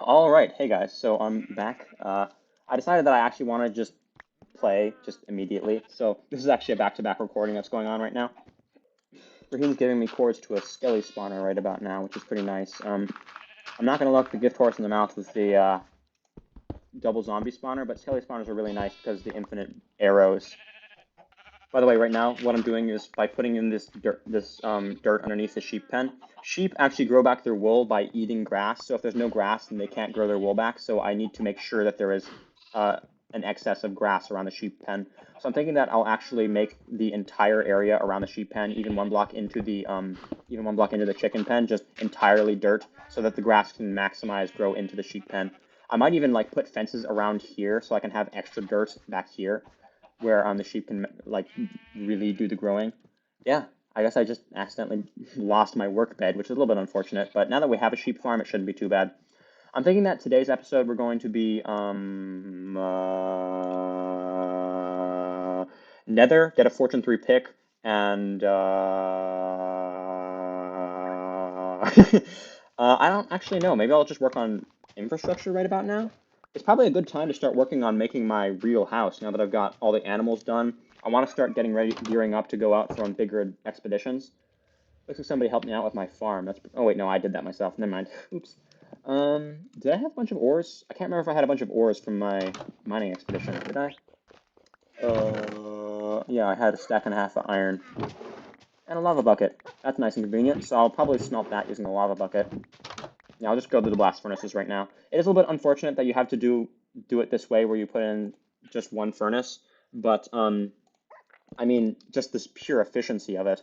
All right, hey guys, so I'm back. I decided that I actually want to just play just immediately. So this is actually a back-to-back recording that's going on right now. Rahean's giving me coordinates to a skelly spawner right about now, which is pretty nice. I'm not gonna look the gift horse in the mouth with the double zombie spawner, but skelly spawners are really nice because the infinite arrows. By the way, right now what I'm doing is by putting in this dirt underneath the sheep pen. Sheep actually grow back their wool by eating grass. So if there's no grass, then they can't grow their wool back. So I need to make sure that there is uh, an excess of grass around the sheep pen. So I'm thinking that I'll actually make the entire area around the sheep pen, even one block into the chicken pen, just entirely dirt, so that the grass can maximize grow into the sheep pen. I might even like put fences around here so I can have extra dirt back here where the sheep can like really do the growing. Yeah, I guess I just accidentally lost my work bed, which is a little bit unfortunate. But now that we have a sheep farm, it shouldn't be too bad. I'm thinking that today's episode we're going to be Nether, get a Fortune 3 pick, and I don't actually know. Maybe I'll just work on infrastructure right about now. It's probably a good time to start working on making my real house now that I've got all the animals done. I want to start getting ready, gearing up to go out on bigger expeditions. Looks like somebody helped me out with my farm. That's oh wait, no, I did that myself. Never mind. Oops. Did I have a bunch of ores? I can't remember if I had a bunch of ores from my mining expedition. Did I? Yeah, I had a stack and a half of iron and a lava bucket. That's nice and convenient. So I'll probably smelt that using the lava bucket. Yeah, I'll just go to the blast furnaces right now. It is a little bit unfortunate that you have to do it this way, where you put in just one furnace, but I mean, just this pure efficiency of it.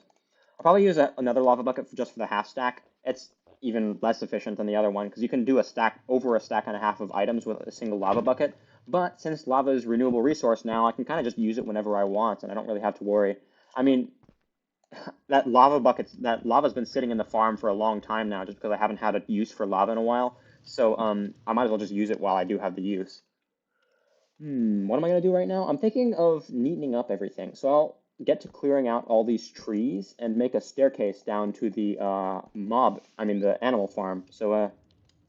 I'll probably use another lava bucket just for the half stack. It's even less efficient than the other one because you can do a stack over a stack and a half of items with a single lava bucket. But since lava is a renewable resource now, I can kind of just use it whenever I want, and I don't really have to worry. I mean, that lava's been sitting in the farm for a long time now, just because I haven't had a use for lava in a while. So I might as well just use it while I do have the use. What am I gonna do right now? I'm thinking of neatening up everything. So I'll get to clearing out all these trees and make a staircase down to the the animal farm. So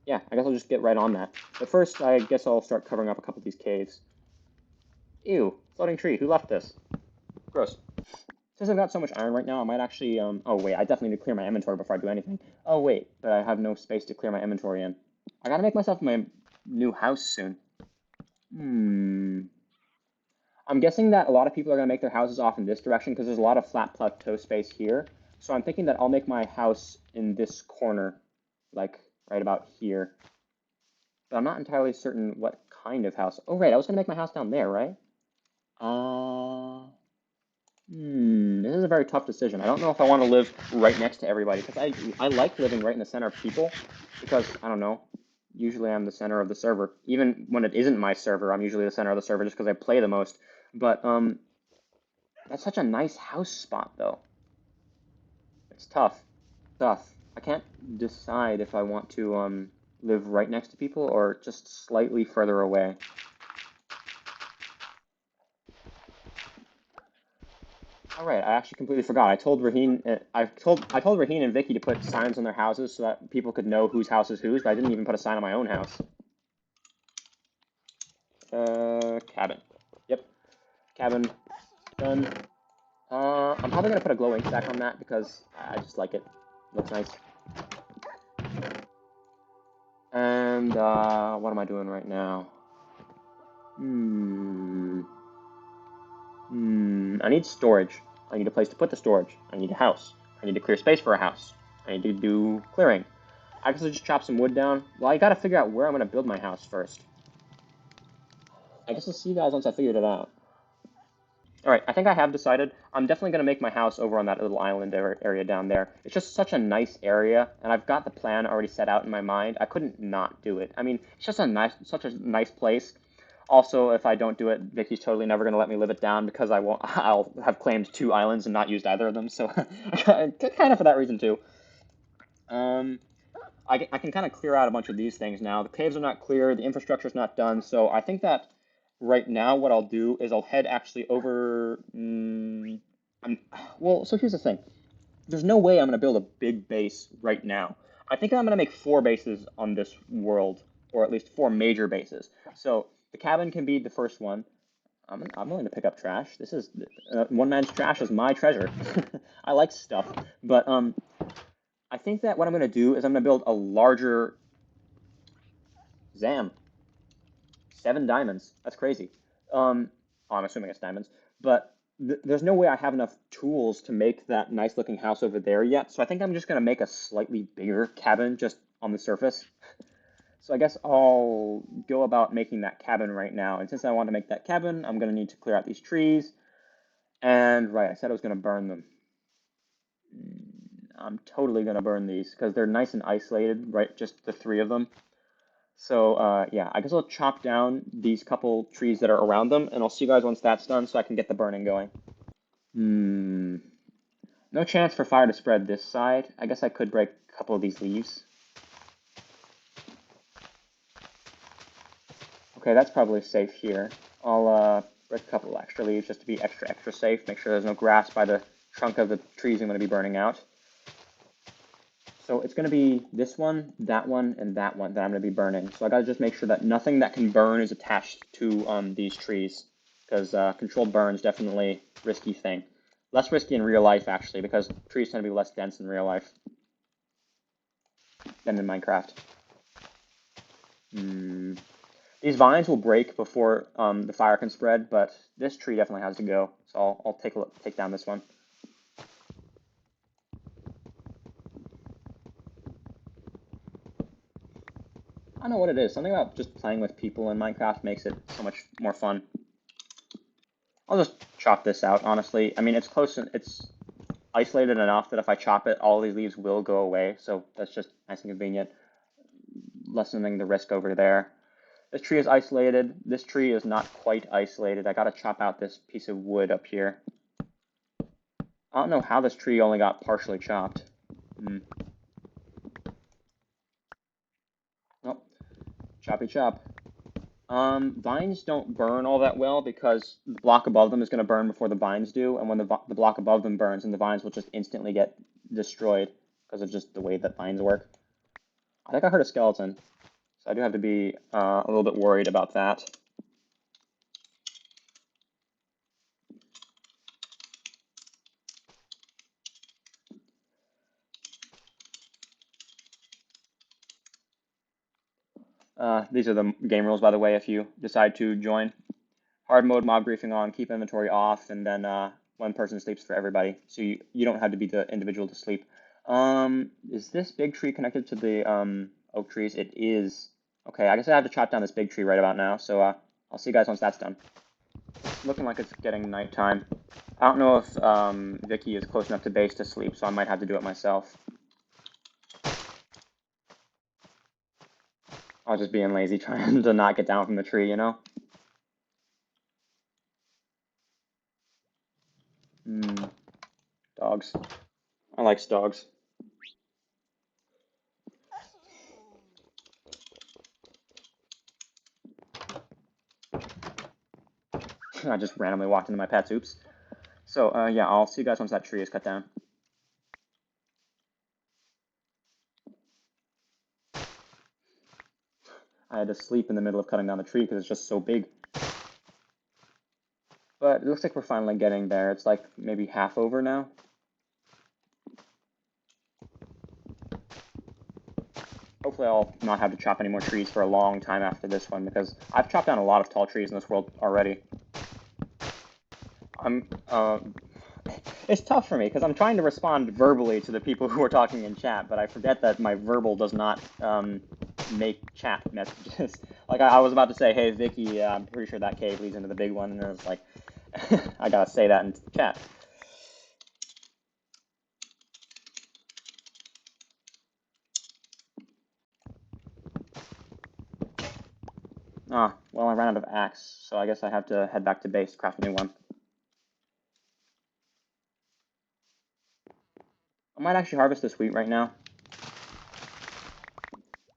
yeah, I guess I'll just get right on that. But first, I guess I'll start covering up a couple of these caves. Ew, floating tree. Who left this? Gross. Since I've got so much iron right now, I might actually oh wait, I definitely need to clear my inventory before I do anything. Oh wait, but I have no space to clear my inventory in. I gotta make myself my new house soon. Hmm. I'm guessing that a lot of people are going to make their houses off in this direction because there's a lot of flat plateau space here. So I'm thinking that I'll make my house in this corner, like right about here. But I'm not entirely certain what kind of house. Oh, right, I was going to make my house down there, right? Uh, this is a very tough decision. I don't know if I want to live right next to everybody because I like living right in the center of people because, I don't know, usually I'm the center of the server. Even when it isn't my server, I'm usually the center of the server just because I play the most. But that's such a nice house spot, though. It's tough. Tough. I can't decide if I want to live right next to people or just slightly further away. All right, I actually completely forgot. I told Rahean and Vicky to put signs on their houses so that people could know whose house is whose, but I didn't even put a sign on my own house. Cabin. Yep, cabin done. I'm probably gonna put a glowing stack on that because I just like it. Looks nice. And what am I doing right now? Hmm. I need storage. I need a place to put the storage. I need a house. I need to clear space for a house. I need to do clearing. I guess I'll just chop some wood down. Well, I gotta figure out where I'm gonna build my house first. I guess I'll see you guys once I figured it out. Alright, I think I have decided. I'm definitely gonna make my house over on that little island area down there. It's just such a nice area, and I've got the plan already set out in my mind. I couldn't not do it. I mean, it's just such a nice place. Also, if I don't do it, Vicky's totally never going to let me live it down because I won't. I'll have claimed two islands and not used either of them. So, kind of for that reason too. Um, I can kind of clear out a bunch of these things now. The caves are not clear. The infrastructure is not done. So I think that right now what I'll do is I'll head actually over. Well, so here's the thing. There's no way I'm going to build a big base right now. I think I'm going to make four bases on this world. or at least 4 major bases. So the cabin can be the first one. I'm willing to pick up trash. This is one man's trash is my treasure. I like stuff, but I think that what I'm gonna do is I'm gonna build a larger Zam. 7 diamonds. That's crazy. Oh, I'm assuming it's diamonds, but there's no way I have enough tools to make that nice looking house over there yet. So I think I'm just gonna make a slightly bigger cabin just on the surface. So I guess I'll go about making that cabin right now. And since I want to make that cabin, I'm gonna need to clear out these trees. And right, I said I was gonna burn them. I'm totally gonna burn these because they're nice and isolated, right? Just the 3 of them. So yeah, I guess I'll chop down these couple trees that are around them, and I'll see you guys once that's done so I can get the burning going. No chance for fire to spread this side. I guess I could break a couple of these leaves. Okay, that's probably safe here. I'll break a couple extra leaves just to be extra safe. Make sure there's no grass by the trunk of the trees I'm going to be burning out. So it's going to be this one, and that one that I'm going to be burning. So I got to just make sure that nothing that can burn is attached to these trees, because controlled burn is definitely a risky thing. Less risky in real life, actually, because trees tend to be less dense in real life than in Minecraft. These vines will break before the fire can spread, but this tree definitely has to go. So I'll take a look, take down this one. I don't know what it is. Something about just playing with people in Minecraft makes it so much more fun. I'll just chop this out, honestly. I mean, it's close and it's isolated enough that if I chop it, all these leaves will go away. So that's just nice and convenient, lessening the risk over there. This tree is isolated. This tree is not quite isolated. I gotta chop out this piece of wood up here. I don't know how this tree only got partially chopped. Oh, choppy chop. Vines don't burn all that well because the block above them is going to burn before the vines do, and when the block above them burns, and the vines will just instantly get destroyed because of just the way that vines work. I think I heard a skeleton, so I do have to be a little bit worried about that. These are the game rules, by the way, if you decide to join. Hard mode, mob griefing on, keep inventory off, and then one person sleeps for everybody. So you don't have to be the individual to sleep. Is this big tree connected to the oak trees? It is. Okay, I guess I have to chop down this big tree right about now. So I'll see you guys once that's done. It's looking like it's getting nighttime. I don't know if Vicky is close enough to base to sleep, so I might have to do it myself. I'll just being lazy, trying to not get down from the tree, you know? Dogs. I like dogs. I just randomly walked into my pets, oops. So, yeah, I'll see you guys once that tree is cut down. I had to sleep in the middle of cutting down the tree because it's just so big. But it looks like we're finally getting there. It's like maybe half over now. Hopefully I'll not have to chop any more trees for a long time after this one, because I've chopped down a lot of tall trees in this world already. It's tough for me because I'm trying to respond verbally to the people who are talking in chat, but I forget that my verbal does not make chat messages. Like I was about to say, hey Vicky, I'm pretty sure that cave leads into the big one, and it's like, I gotta say that in chat. Ah, well, I ran out of axe, so I guess I have to head back to base to craft a new one. I might actually harvest this wheat right now.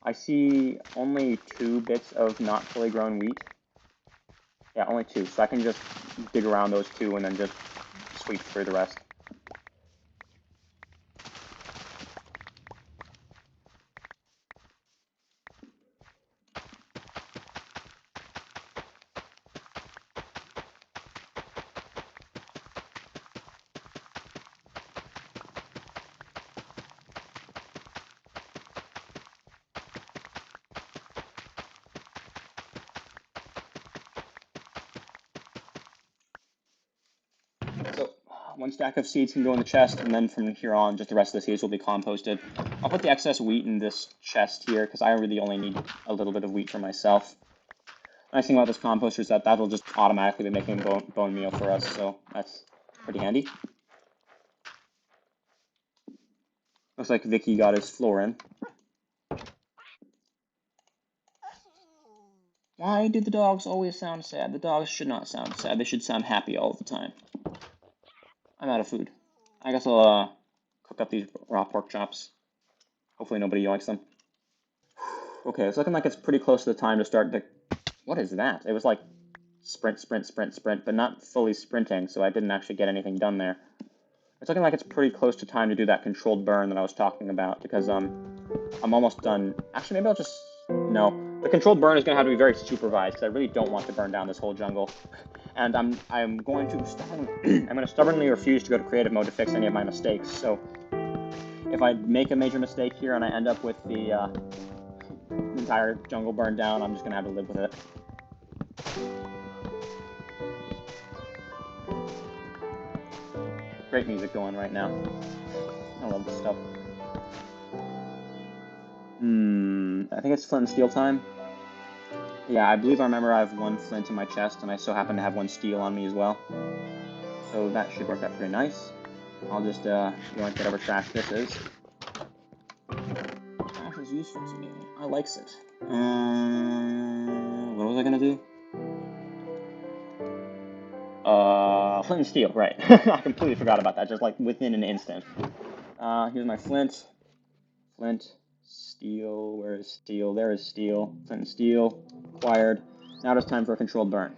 I see only 2 bits of not fully grown wheat. Yeah, only 2, so I can just dig around those 2 and then just sweep through the rest. One stack of seeds can go in the chest, and then from here on, just the rest of the seeds will be composted. I'll put the excess wheat in this chest here, because I really only need a little bit of wheat for myself. Nice thing about this composter is that that'll just automatically be making bone meal for us, so that's pretty handy. Looks like Vicky got his floor in. Why do the dogs always sound sad? The dogs should not sound sad. They should sound happy all the time. I'm out of food. I guess I'll cook up these raw pork chops. Hopefully nobody yoinks them. Okay, it's looking like it's pretty close to the time to start the... What is that? It was like sprint, sprint, sprint, sprint, but not fully sprinting, so I didn't actually get anything done there. It's looking like it's pretty close to time to do that controlled burn that I was talking about, because I'm almost done. Actually, maybe I'll just... No. The controlled burn is going to have to be very supervised, because I really don't want to burn down this whole jungle. And I'm going to stubbornly refuse to go to creative mode to fix any of my mistakes, so... If I make a major mistake here and I end up with the entire jungle burned down, I'm just going to have to live with it. Great music going right now. I love this stuff. I think it's flint and steel time. Yeah, I believe I remember I have one flint in my chest, and I so happen to have one steel on me as well. So that should work out pretty nice. I'll just yoink whatever trash this is. Trash is useful to me. I likes it. What was I gonna do? Flint and steel, right. I completely forgot about that, just like within an instant. Here's my flint. Flint, steel, where is steel? There is steel. Flint and steel, acquired. Now it's time for a controlled burn.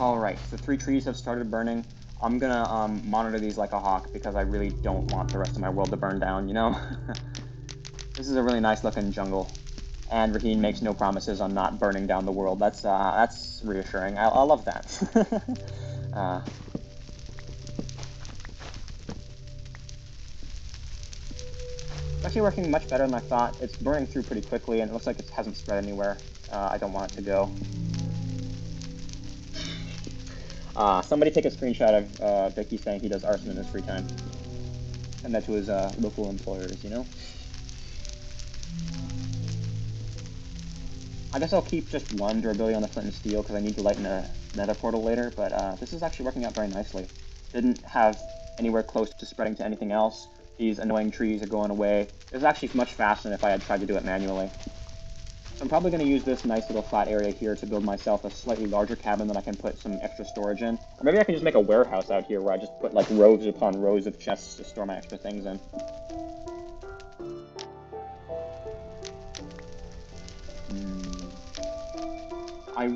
Alright, the 3 trees have started burning. I'm gonna monitor these like a hawk because I really don't want the rest of my world to burn down, you know? This is a really nice looking jungle, and Rahean makes no promises on not burning down the world. That's reassuring. I love that. It's actually working much better than I thought. It's burning through pretty quickly, and it looks like it hasn't spread anywhere. I don't want it to go. Somebody take a screenshot of Vicky saying he does arson in his free time. Send that to his local employers, you know? I guess I'll keep just one durability on the flint and steel because I need to lighten a nether portal later, but this is actually working out very nicely. Didn't have anywhere close to spreading to anything else. These annoying trees are going away. It was actually much faster than if I had tried to do it manually. So I'm probably going to use this nice little flat area here to build myself a slightly larger cabin that I can put some extra storage in. Or maybe I can just make a warehouse out here where I just put like rows upon rows of chests to store my extra things in. I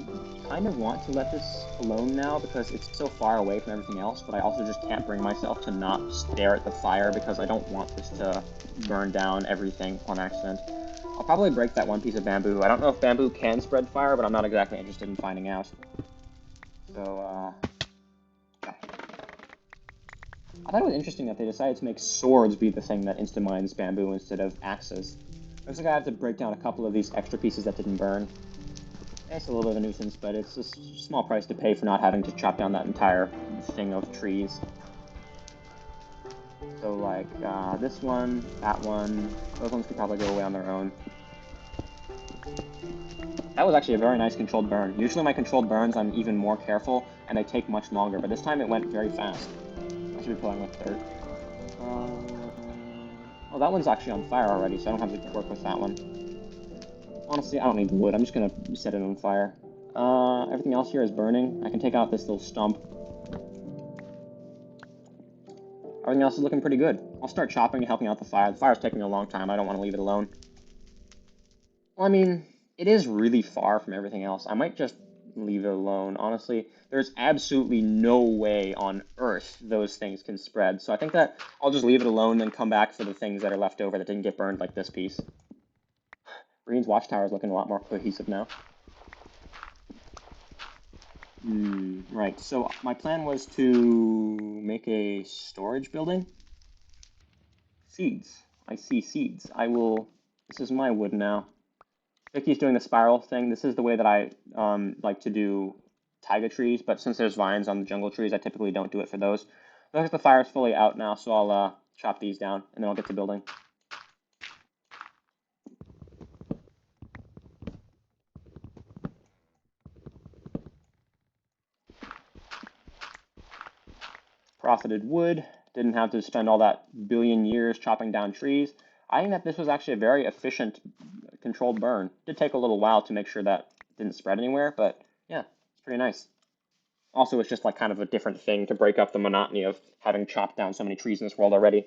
kind of want to let this alone now because it's so far away from everything else, but I also just can't bring myself to not stare at the fire because I don't want this to burn down everything on accident. I'll probably break that one piece of bamboo. I don't know if bamboo can spread fire, but I'm not exactly interested in finding out. So, yeah. I thought it was interesting that they decided to make swords be the thing that insta-mines bamboo instead of axes. Looks like I have to break down a couple of these extra pieces that didn't burn. It's a little bit of a nuisance, but it's a small price to pay for not having to chop down that entire thing of trees. So, like, this one, that one, those ones could probably go away on their own. That was actually a very nice controlled burn. Usually my controlled burns, I'm even more careful, and they take much longer, but this time it went very fast. I should be playing with dirt. Oh, that one's actually on fire already, so I don't have to work with that one. Honestly, I don't need the wood. I'm just gonna set it on fire. Everything else here is burning. I can take out this little stump. Everything else is looking pretty good. I'll start chopping and helping out the fire. The fire's taking a long time. I don't want to leave it alone. Well, I mean, it is really far from everything else. I might just leave it alone. Honestly, there's absolutely no way on Earth those things can spread. So I think that I'll just leave it alone and then come back for the things that are left over that didn't get burned, like this piece. Rahean's watchtower is looking a lot more cohesive now. Right. So my plan was to make a storage building. Seeds. I see seeds. I will. This is my wood now. Vicky's doing the spiral thing. This is the way that I like to do taiga trees, but since there's vines on the jungle trees, I typically don't do it for those. Looks like the fire's fully out now, so I'll chop these down, and then I'll get to building. Profited wood. Didn't have to spend all that billion years chopping down trees. I think that this was actually a very efficient, controlled burn. Did take a little while to make sure that didn't spread anywhere, but yeah, it's pretty nice. Also, it's just like kind of a different thing to break up the monotony of having chopped down so many trees in this world already.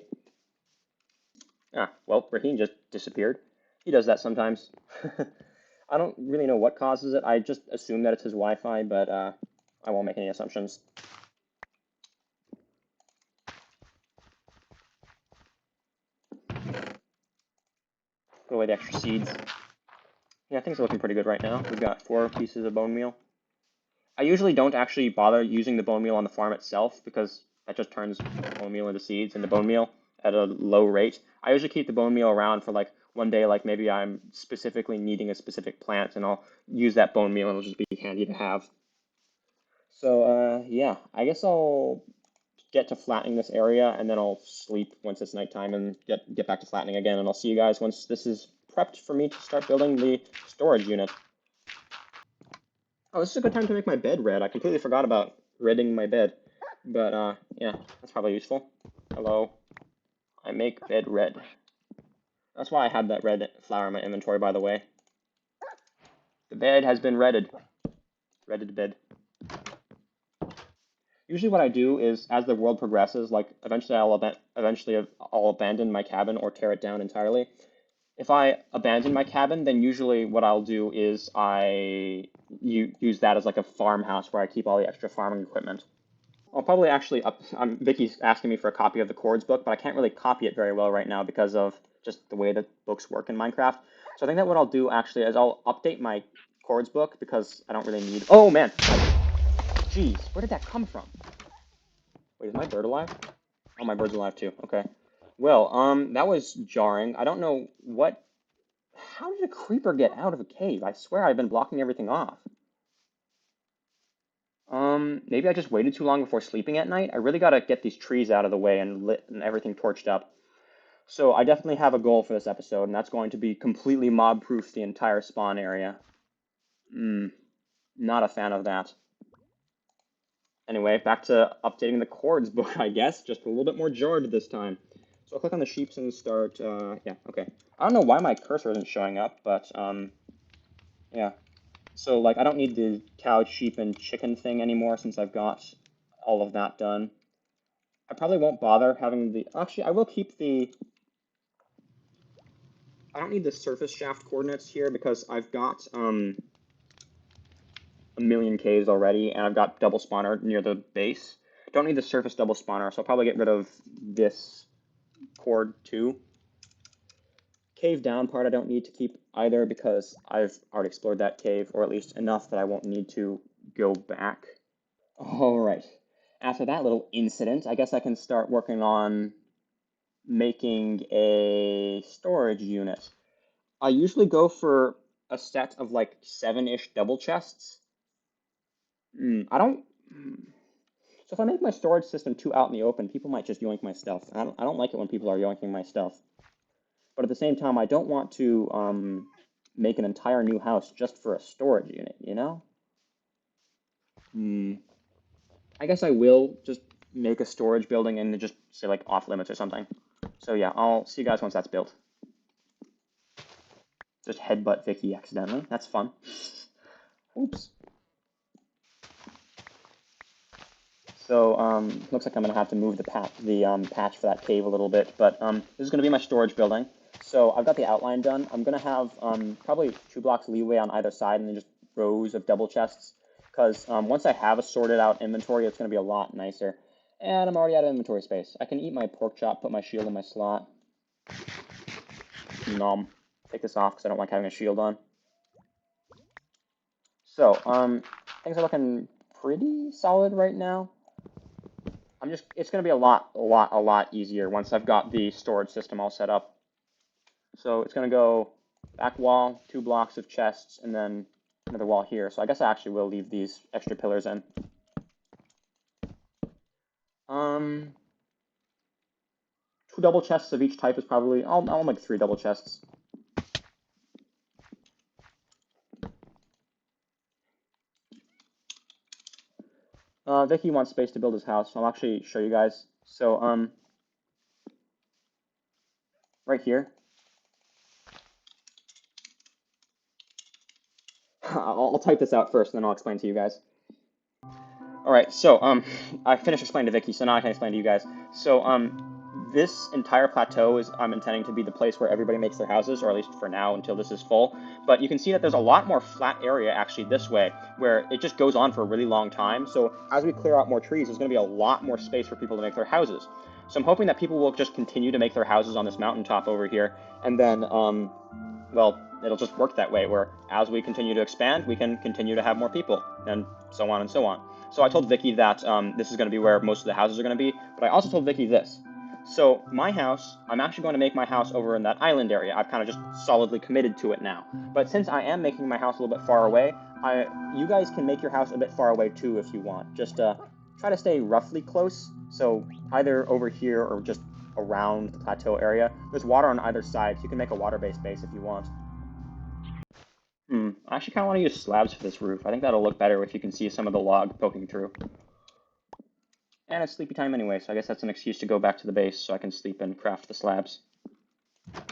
Ah, well, Rahean just disappeared. He does that sometimes. I don't really know what causes it. I just assume that it's his Wi-Fi, but I won't make any assumptions. Put away the extra seeds. Yeah, things are looking pretty good right now. We've got 4 pieces of bone meal. I usually don't actually bother using the bone meal on the farm itself because that just turns bone meal into seeds and the bone meal at a low rate. I usually keep the bone meal around for like one day, like maybe I'm specifically needing a specific plant and I'll use that bone meal and it'll just be handy to have. So, yeah, I guess I'll get to flattening this area and then I'll sleep once it's nighttime and get back to flattening again. And I'll see you guys once this is prepped for me to start building the storage unit. Oh, this is a good time to make my bed red. I completely forgot about redding my bed. But, yeah, that's probably useful. Hello. I make bed red. That's why I had that red flower in my inventory, by the way. The bed has been redded. Redded bed. Usually what I do is, as the world progresses, like, eventually I'll abandon my cabin or tear it down entirely. If I abandon my cabin, then usually what I'll do is use that as like a farmhouse where I keep all the extra farming equipment. I'll probably actually Vicky's asking me for a copy of the chords book, but I can't really copy it very well right now because of just the way that books work in Minecraft. So I think that what I'll do actually is I'll update my chords book because I don't really need. Oh man, jeez, where did that come from? Wait, is my bird alive? Oh, my bird's alive too. Okay. Well, that was jarring. I don't know what. How did a creeper get out of a cave? I swear I've been blocking everything off. Maybe I just waited too long before sleeping at night. I really gotta get these trees out of the way and lit and everything torched up. So I definitely have a goal for this episode, and that's going to be completely mob-proof the entire spawn area. Not a fan of that. Anyway, back to updating the chords book, I guess. Just a little bit more jarred this time. So I'll click on the sheeps and start, yeah, okay. I don't know why my cursor isn't showing up, but, yeah. So, like, I don't need the cow, sheep, and chicken thing anymore since I've got all of that done. I probably won't bother having the... Actually, I will keep the... I don't need the surface shaft coordinates here because I've got a million caves already, and I've got double spawner near the base. Don't need the surface double spawner, so I'll probably get rid of this cord too. Cave down part I don't need to keep either because I've already explored that cave, or at least enough that I won't need to go back. All right. After that little incident, I guess I can start working on making a storage unit. I usually go for a set of like 7-ish double chests. I don't. So if I make my storage system too out in the open, people might just yoink my stuff. I don't like it when people are yoinking my stuff. But at the same time, I don't want to make an entire new house just for a storage unit, you know? I guess I will just make a storage building and just say like off limits or something. So yeah, I'll see you guys once that's built. Just headbutt Vicky accidentally. That's fun. Oops. So looks like I'm gonna have to move the patch for that cave a little bit, but this is gonna be my storage building. So I've got the outline done. I'm gonna have probably 2 blocks leeway on either side, and then just rows of double chests. Because once I have a sorted out inventory, it's gonna be a lot nicer. And I'm already out of inventory space. I can eat my pork chop, put my shield in my slot. Nom. Take this off because I don't like having a shield on. So things are looking pretty solid right now. It's going to be a lot easier once I've got the storage system all set up. So it's going to go back wall, 2 blocks of chests, and then another wall here. So I guess I actually will leave these extra pillars in. 2 double chests of each type is probably, I'll make 3 double chests. Vicky wants space to build his house, so I'll actually show you guys. So, right here, I'll type this out first, and then I'll explain to you guys. All right, so I finished explaining to Vicky, so now I can explain to you guys. So this entire plateau is I'm intending to be the place where everybody makes their houses, or at least for now until this is full. But you can see that there's a lot more flat area actually this way, where it just goes on for a really long time. So as we clear out more trees, there's going to be a lot more space for people to make their houses. So I'm hoping that people will just continue to make their houses on this mountaintop over here, and then well, it'll just work that way, where as we continue to expand, we can continue to have more people, and so on and so on. So I told Vicky that this is going to be where most of the houses are going to be, but I also told Vicky this. So my house, I'm actually going to make my house over in that island area. I've kind of just solidly committed to it now. But since I am making my house a little bit far away, you guys can make your house a bit far away too if you want. Just try to stay roughly close, so either over here or just around the plateau area. There's water on either side, so you can make a water-based base if you want. I actually kind of want to use slabs for this roof. I think that'll look better if you can see some of the log poking through. And it's sleepy time anyway, so I guess that's an excuse to go back to the base so I can sleep and craft the slabs. I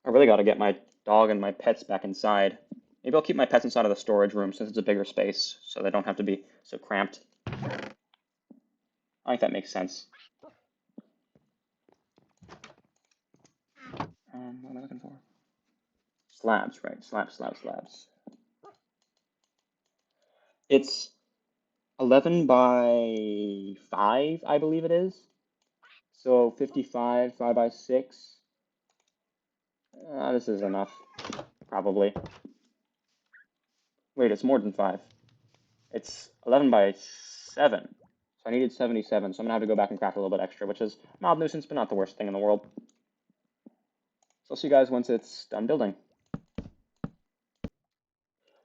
really got to get my dog and my pets back inside. Maybe I'll keep my pets inside of the storage room since it's a bigger space, so they don't have to be so cramped. I think that makes sense. What am I looking for? Slabs, right? Slabs. It's 11 by 5, I believe it is. So 55, 5 by 6. This is enough, probably. Wait, it's more than 5. It's 11 by 7. So I needed 77, so I'm going to have to go back and craft a little bit extra, which is a mild nuisance, but not the worst thing in the world. So I'll see you guys once it's done building.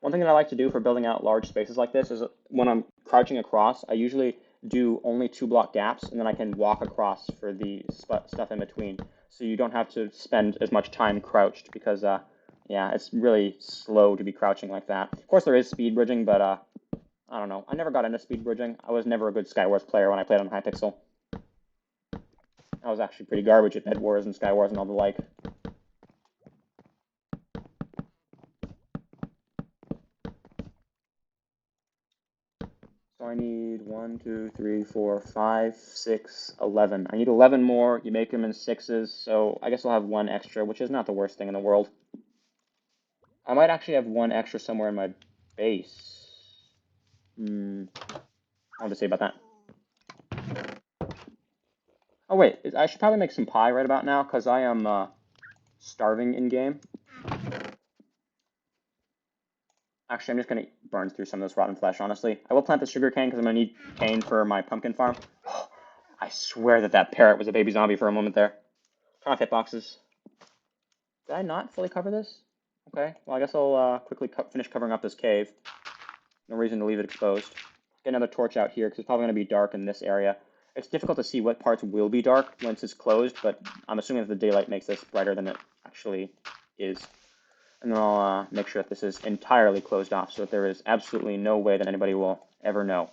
One thing that I like to do for building out large spaces like this is when I'm crouching across, I usually do only 2 block gaps, and then I can walk across for the stuff in between. So you don't have to spend as much time crouched because, yeah, it's really slow to be crouching like that. Of course, there is speed bridging, but I don't know. I never got into speed bridging. I was never a good Skywars player when I played on Hypixel. I was actually pretty garbage at Bed Wars and Skywars and all the like. So I need 1, 2, 3, 4, 5, 6, 11. I need 11 more. You make them in 6s, so I guess I'll have 1 extra, which is not the worst thing in the world. I might actually have 1 extra somewhere in my base. I'll just say about that. Oh wait, I should probably make some pie right about now, because I am starving in-game. Actually, I'm just going to burn through some of this rotten flesh, honestly. I will plant the sugar cane because I'm going to need cane for my pumpkin farm. I swear that parrot was a baby zombie for a moment there. Turn off hitboxes. Did I not fully cover this? Okay, well, I guess I'll quickly finish covering up this cave. No reason to leave it exposed. Get another torch out here because it's probably going to be dark in this area. It's difficult to see what parts will be dark once it's closed, but I'm assuming that the daylight makes this brighter than it actually is. And then I'll make sure that this is entirely closed off so that there is absolutely no way that anybody will ever know.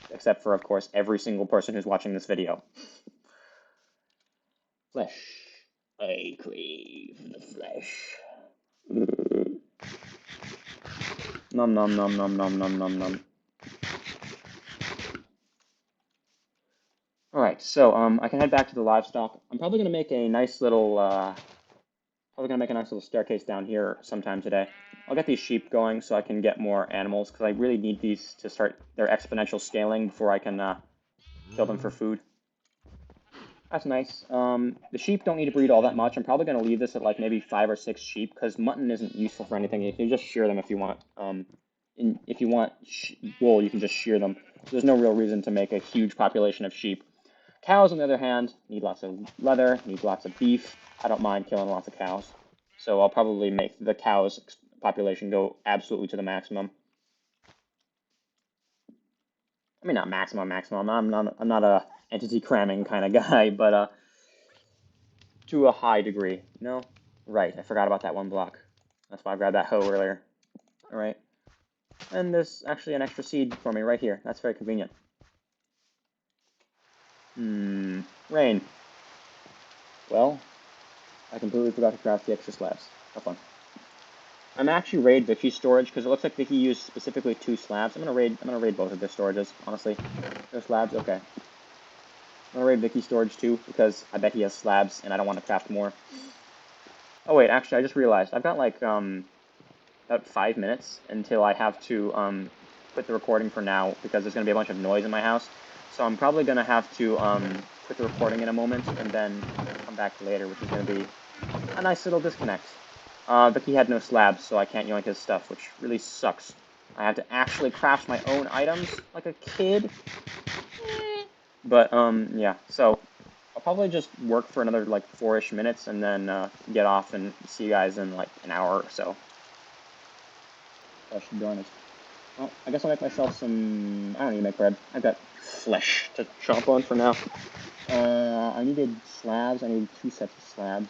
Except for, of course, every single person who's watching this video. Flesh. I crave the flesh. Nom nom nom nom nom nom nom nom. Alright, so I can head back to the livestock. I'm probably gonna make a nice little staircase down here sometime today. I'll get these sheep going so I can get more animals, because I really need these to start their exponential scaling before I can kill them for food. That's nice. The sheep don't need to breed all that much. I'm probably going to leave this at like maybe 5 or 6 sheep, because mutton isn't useful for anything. You can just shear them if you want. if you want wool, you can just shear them. So there's no real reason to make a huge population of sheep. Cows, on the other hand, need lots of leather, need lots of beef. I don't mind killing lots of cows. So I'll probably make the cows population go absolutely to the maximum. I mean, not maximum. I'm not a entity cramming kind of guy, but to a high degree. No? Right, I forgot about that one block. That's why I grabbed that hoe earlier. All right. And there's actually an extra seed for me right here. That's very convenient. Rain. Well, I completely forgot to craft the extra slabs. Have fun. I'm gonna actually raid Vicky's storage because it looks like Vicky used specifically 2 slabs. I'm gonna raid both of their storages, honestly. Their slabs, okay. I'm gonna raid Vicky's storage too because I bet he has slabs and I don't want to craft more. Oh wait, actually I just realized I've got like about 5 minutes until I have to quit the recording for now because there's gonna be a bunch of noise in my house. So I'm probably gonna have to quit the recording in a moment and then come back later, which is gonna be a nice little disconnect. Vicky had no slabs, so I can't yoink his stuff, which really sucks. I have to actually craft my own items like a kid. But, yeah, so I'll probably just work for another, like, 4-ish minutes and then get off and see you guys in, like, an hour or so. I should be honest. Well, I guess I'll make myself some... I don't need to make bread. I've got flesh to chomp on for now. I needed slabs. I need 2 sets of slabs.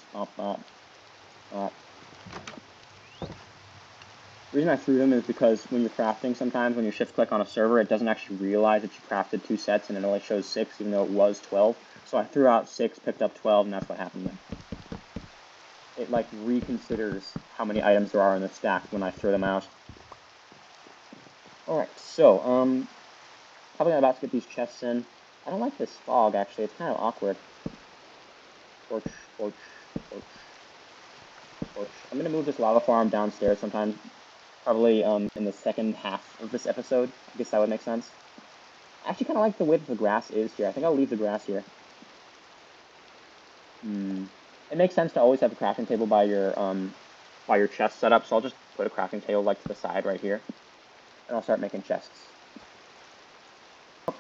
The reason I threw them is because when you're crafting, sometimes when you shift click on a server, it doesn't actually realize that you crafted 2 sets and it only shows 6, even though it was 12. So I threw out 6, picked up 12, and that's what happened then. It like reconsiders how many items there are in the stack when I throw them out. Alright, so, probably about to get these chests in. I don't like this fog, actually. It's kind of awkward. Torch. I'm going to move this lava farm downstairs sometime. Probably in the second half of this episode. I guess that would make sense. I actually kind of like the way that the grass is here. I think I'll leave the grass here. It makes sense to always have a crafting table by your chest setup, so I'll just put a crafting table like to the side right here. And I'll start making chests.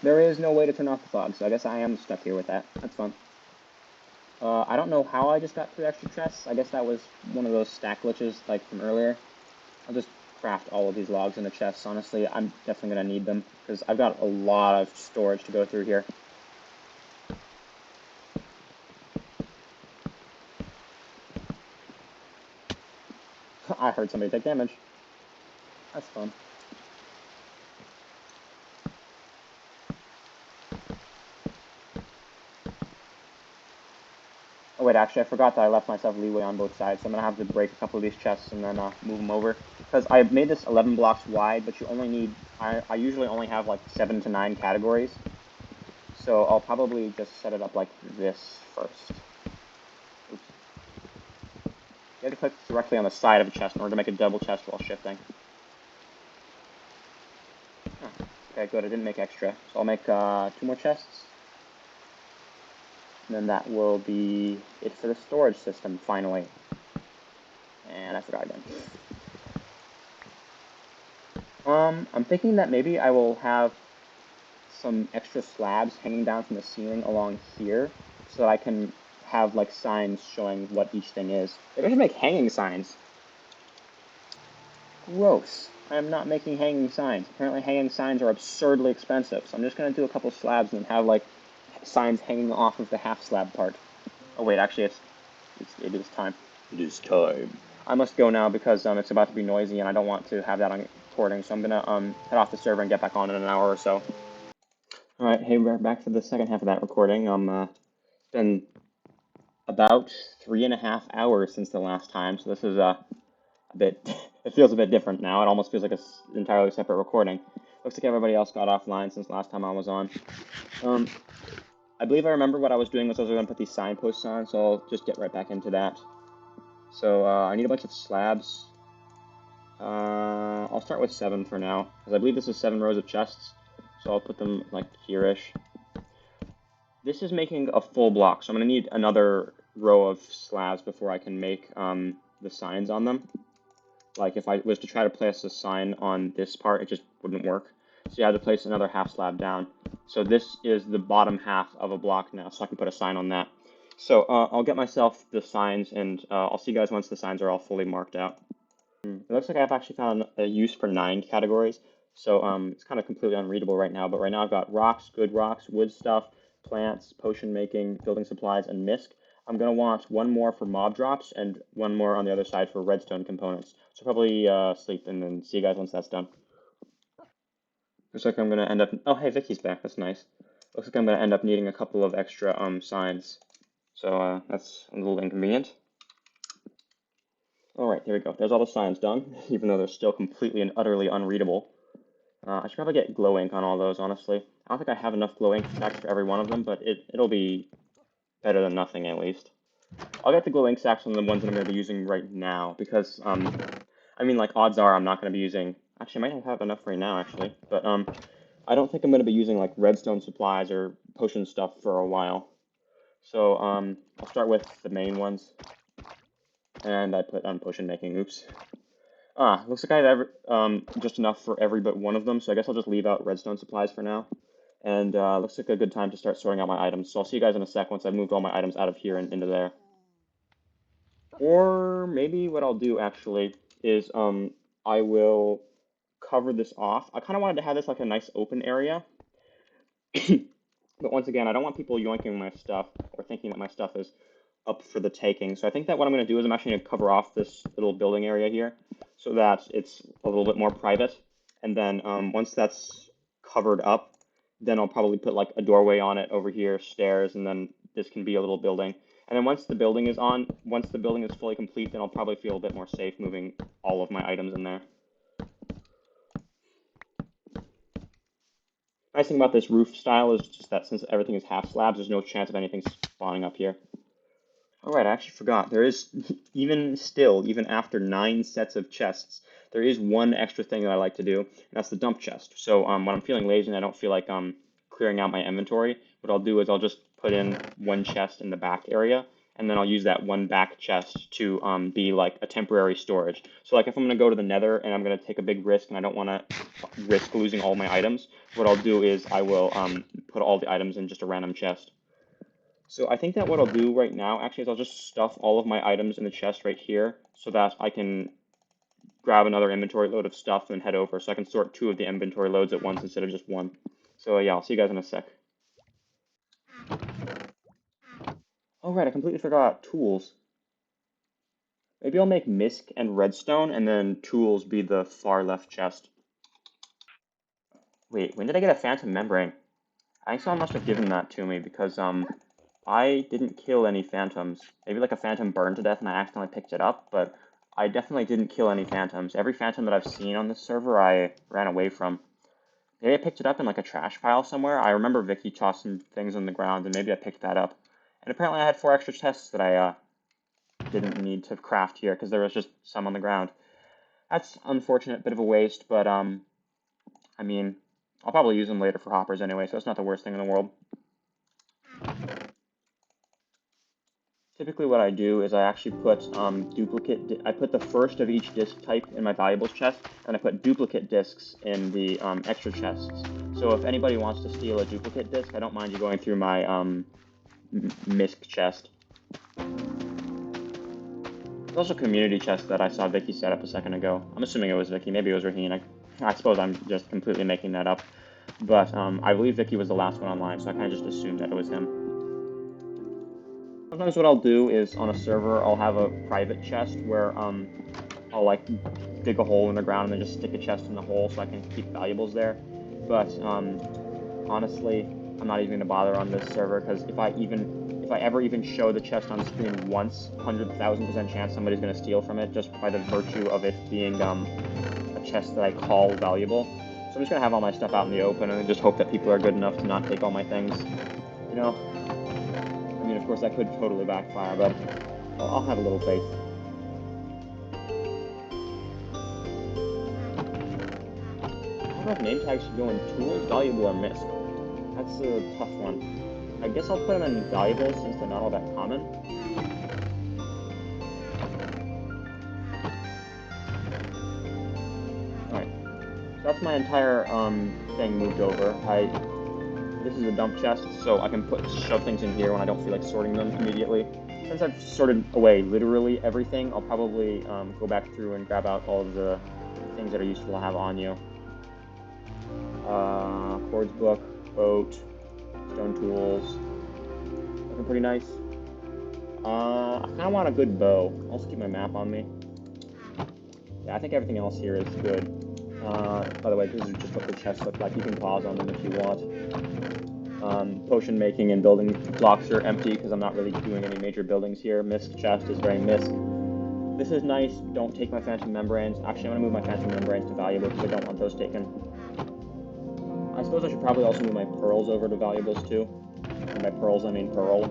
There is no way to turn off the fog, so I guess I am stuck here with that. That's fun. I don't know how I just got 3 extra chests. I guess that was one of those stack glitches like from earlier. I'll just craft all of these logs in the chests. Honestly, I'm definitely going to need them because I've got a lot of storage to go through here. I heard somebody take damage. That's fun. Oh wait, actually I forgot that I left myself leeway on both sides, so I'm going to have to break a couple of these chests and then move them over. Because I made this 11 blocks wide, but you only need, I usually only have like 7 to 9 categories. So I'll probably just set it up like this first. Oops. You have to click directly on the side of a chest in order to make a double chest while shifting. Huh. Okay, good, I didn't make extra. So I'll make 2 more chests. And then that will be it for the storage system, finally. And I forgot again. I'm thinking that maybe I will have some extra slabs hanging down from the ceiling along here, so that I can have, like, signs showing what each thing is. Maybe I should make hanging signs. Gross. I am not making hanging signs. Apparently hanging signs are absurdly expensive, so I'm just going to do a couple slabs and have, like, signs hanging off of the half slab part. Oh wait, actually it is time. It is time. I must go now because it's about to be noisy and I don't want to have that on recording, so I'm gonna head off the server and get back on in an hour or so. Alright, hey, we're back for the second half of that recording. It's been about 3.5 hours since the last time, so this is a bit, it feels a bit different now. It almost feels like an entirely separate recording. Looks like everybody else got offline since last time I was on. I believe I remember what I was doing was I was going to put these signposts on, so I'll just get right back into that. So I need a bunch of slabs. I'll start with 7 for now, because I believe this is 7 rows of chests, so I'll put them like here-ish. This is making a full block, so I'm going to need another row of slabs before I can make the signs on them. Like if I was to try to place a sign on this part, it just wouldn't work. So you have to place another half slab down. So this is the bottom half of a block now, so I can put a sign on that. So I'll get myself the signs, and I'll see you guys once the signs are all fully marked out. It looks like I've actually found a use for 9 categories. So it's kind of completely unreadable right now, but right now I've got rocks, good rocks, wood stuff, plants, potion making, building supplies, and misc. I'm going to want one more for mob drops and one more on the other side for redstone components. So probably sleep and then see you guys once that's done. Looks like I'm going to end up... Oh, hey, Vicky's back. That's nice. Looks like I'm going to end up needing a couple of extra signs. So that's a little inconvenient. All right, here we go. There's all the signs done, even though they're still completely and utterly unreadable. I should probably get glow ink on all those, honestly. I don't think I have enough glow ink sacks for every one of them, but it'll be better than nothing, at least. I'll get the glow ink sacks on the ones that I'm going to be using right now, because, I mean, like, odds are I'm not going to be using... Actually, I might have enough right now, actually. But, I don't think I'm going to be using, like, redstone supplies or potion stuff for a while. So, I'll start with the main ones. And I put on potion making, oops. Looks like I have just enough for every but one of them, so I guess I'll just leave out redstone supplies for now. And looks like a good time to start sorting out my items. So I'll see you guys in a sec once I've moved all my items out of here and into there. Or maybe what I'll do actually is I will cover this off. I kind of wanted to have this like a nice open area. But once again, I don't want people yoinking my stuff or thinking that my stuff is up for the taking. So I think that what I'm going to do is I'm actually going to cover off this little building area here so that it's a little bit more private. And then once that's covered up, then I'll probably put like a doorway on it over here, stairs, and then this can be a little building. And then once the building is fully complete, then I'll probably feel a bit more safe moving all of my items in there. Nice thing about this roof style is just that since everything is half slabs, there's no chance of anything spawning up here. All right, I actually forgot. There is, even after 9 sets of chests, there is one extra thing that I like to do, and that's the dump chest. So when I'm feeling lazy and I don't feel like clearing out my inventory, what I'll do is I'll just put in one chest in the back area, and then I'll use that one back chest to be like a temporary storage. So like if I'm going to go to the nether and I'm going to take a big risk and I don't want to risk losing all my items, what I'll do is I will put all the items in just a random chest. So I think that what I'll do right now actually is I'll just stuff all of my items in the chest right here so that I can grab another inventory load of stuff and head over so I can sort 2 of the inventory loads at once instead of just 1. So yeah, I'll see you guys in a sec. Oh right, I completely forgot tools. Maybe I'll make misc and redstone and then tools be the far left chest. Wait, when did I get a phantom membrane? I think someone must have given that to me because I didn't kill any phantoms. Maybe like a phantom burned to death and I accidentally picked it up, but I definitely didn't kill any phantoms. Every phantom that I've seen on this server, I ran away from. Maybe I picked it up in like a trash pile somewhere. I remember Vicky tossing things on the ground, and maybe I picked that up. And apparently I had 4 extra chests that I didn't need to craft here because there was just some on the ground. That's unfortunate, bit of a waste, but I mean, I'll probably use them later for hoppers anyway, so it's not the worst thing in the world. Typically what I do is I actually put I put the first of each disc type in my valuables chest, and I put duplicate discs in the extra chests. So if anybody wants to steal a duplicate disc, I don't mind you going through my misc chest. There's also a community chest that I saw Vicky set up a second ago. I'm assuming it was Vicky, maybe it was rahean. I suppose I'm just completely making that up. But I believe Vicky was the last one online, so I kind of just assumed that it was him. Sometimes what I'll do is on a server, I'll have a private chest where I'll like dig a hole in the ground and then just stick a chest in the hole so I can keep valuables there. But honestly, I'm not even gonna bother on this server because if I ever even show the chest on screen once, 100,000% chance somebody's gonna steal from it just by the virtue of it being a chest that I call valuable. So I'm just gonna have all my stuff out in the open and just hope that people are good enough to not take all my things. You know. I mean, of course, that could totally backfire, but I'll have a little faith. I don't know if name tags should go in tools, valuable, or misc. That's a tough one. I guess I'll put them in valuables since they're not all that common. that's my entire thing moved over. This is a dump chest, so I can shove things in here when I don't feel like sorting them immediately. Since I've sorted away literally everything, I'll probably go back through and grab out all of the things that are useful to have on you. Chords book, boat, stone tools. Looking pretty nice. I kind of want a good bow. I'll just keep my map on me. Yeah, I think everything else here is good. By the way, this is just what the chests look like. You can pause on them if you want. Potion making and building blocks are empty because I'm not really doing any major buildings here. Misc chest is very misc. This is nice. Don't take my phantom membranes. Actually, I'm going to move my phantom membranes to valuables because I don't want those taken. I suppose I should probably also move my pearls over to valuables too. And by pearls, I mean pearl.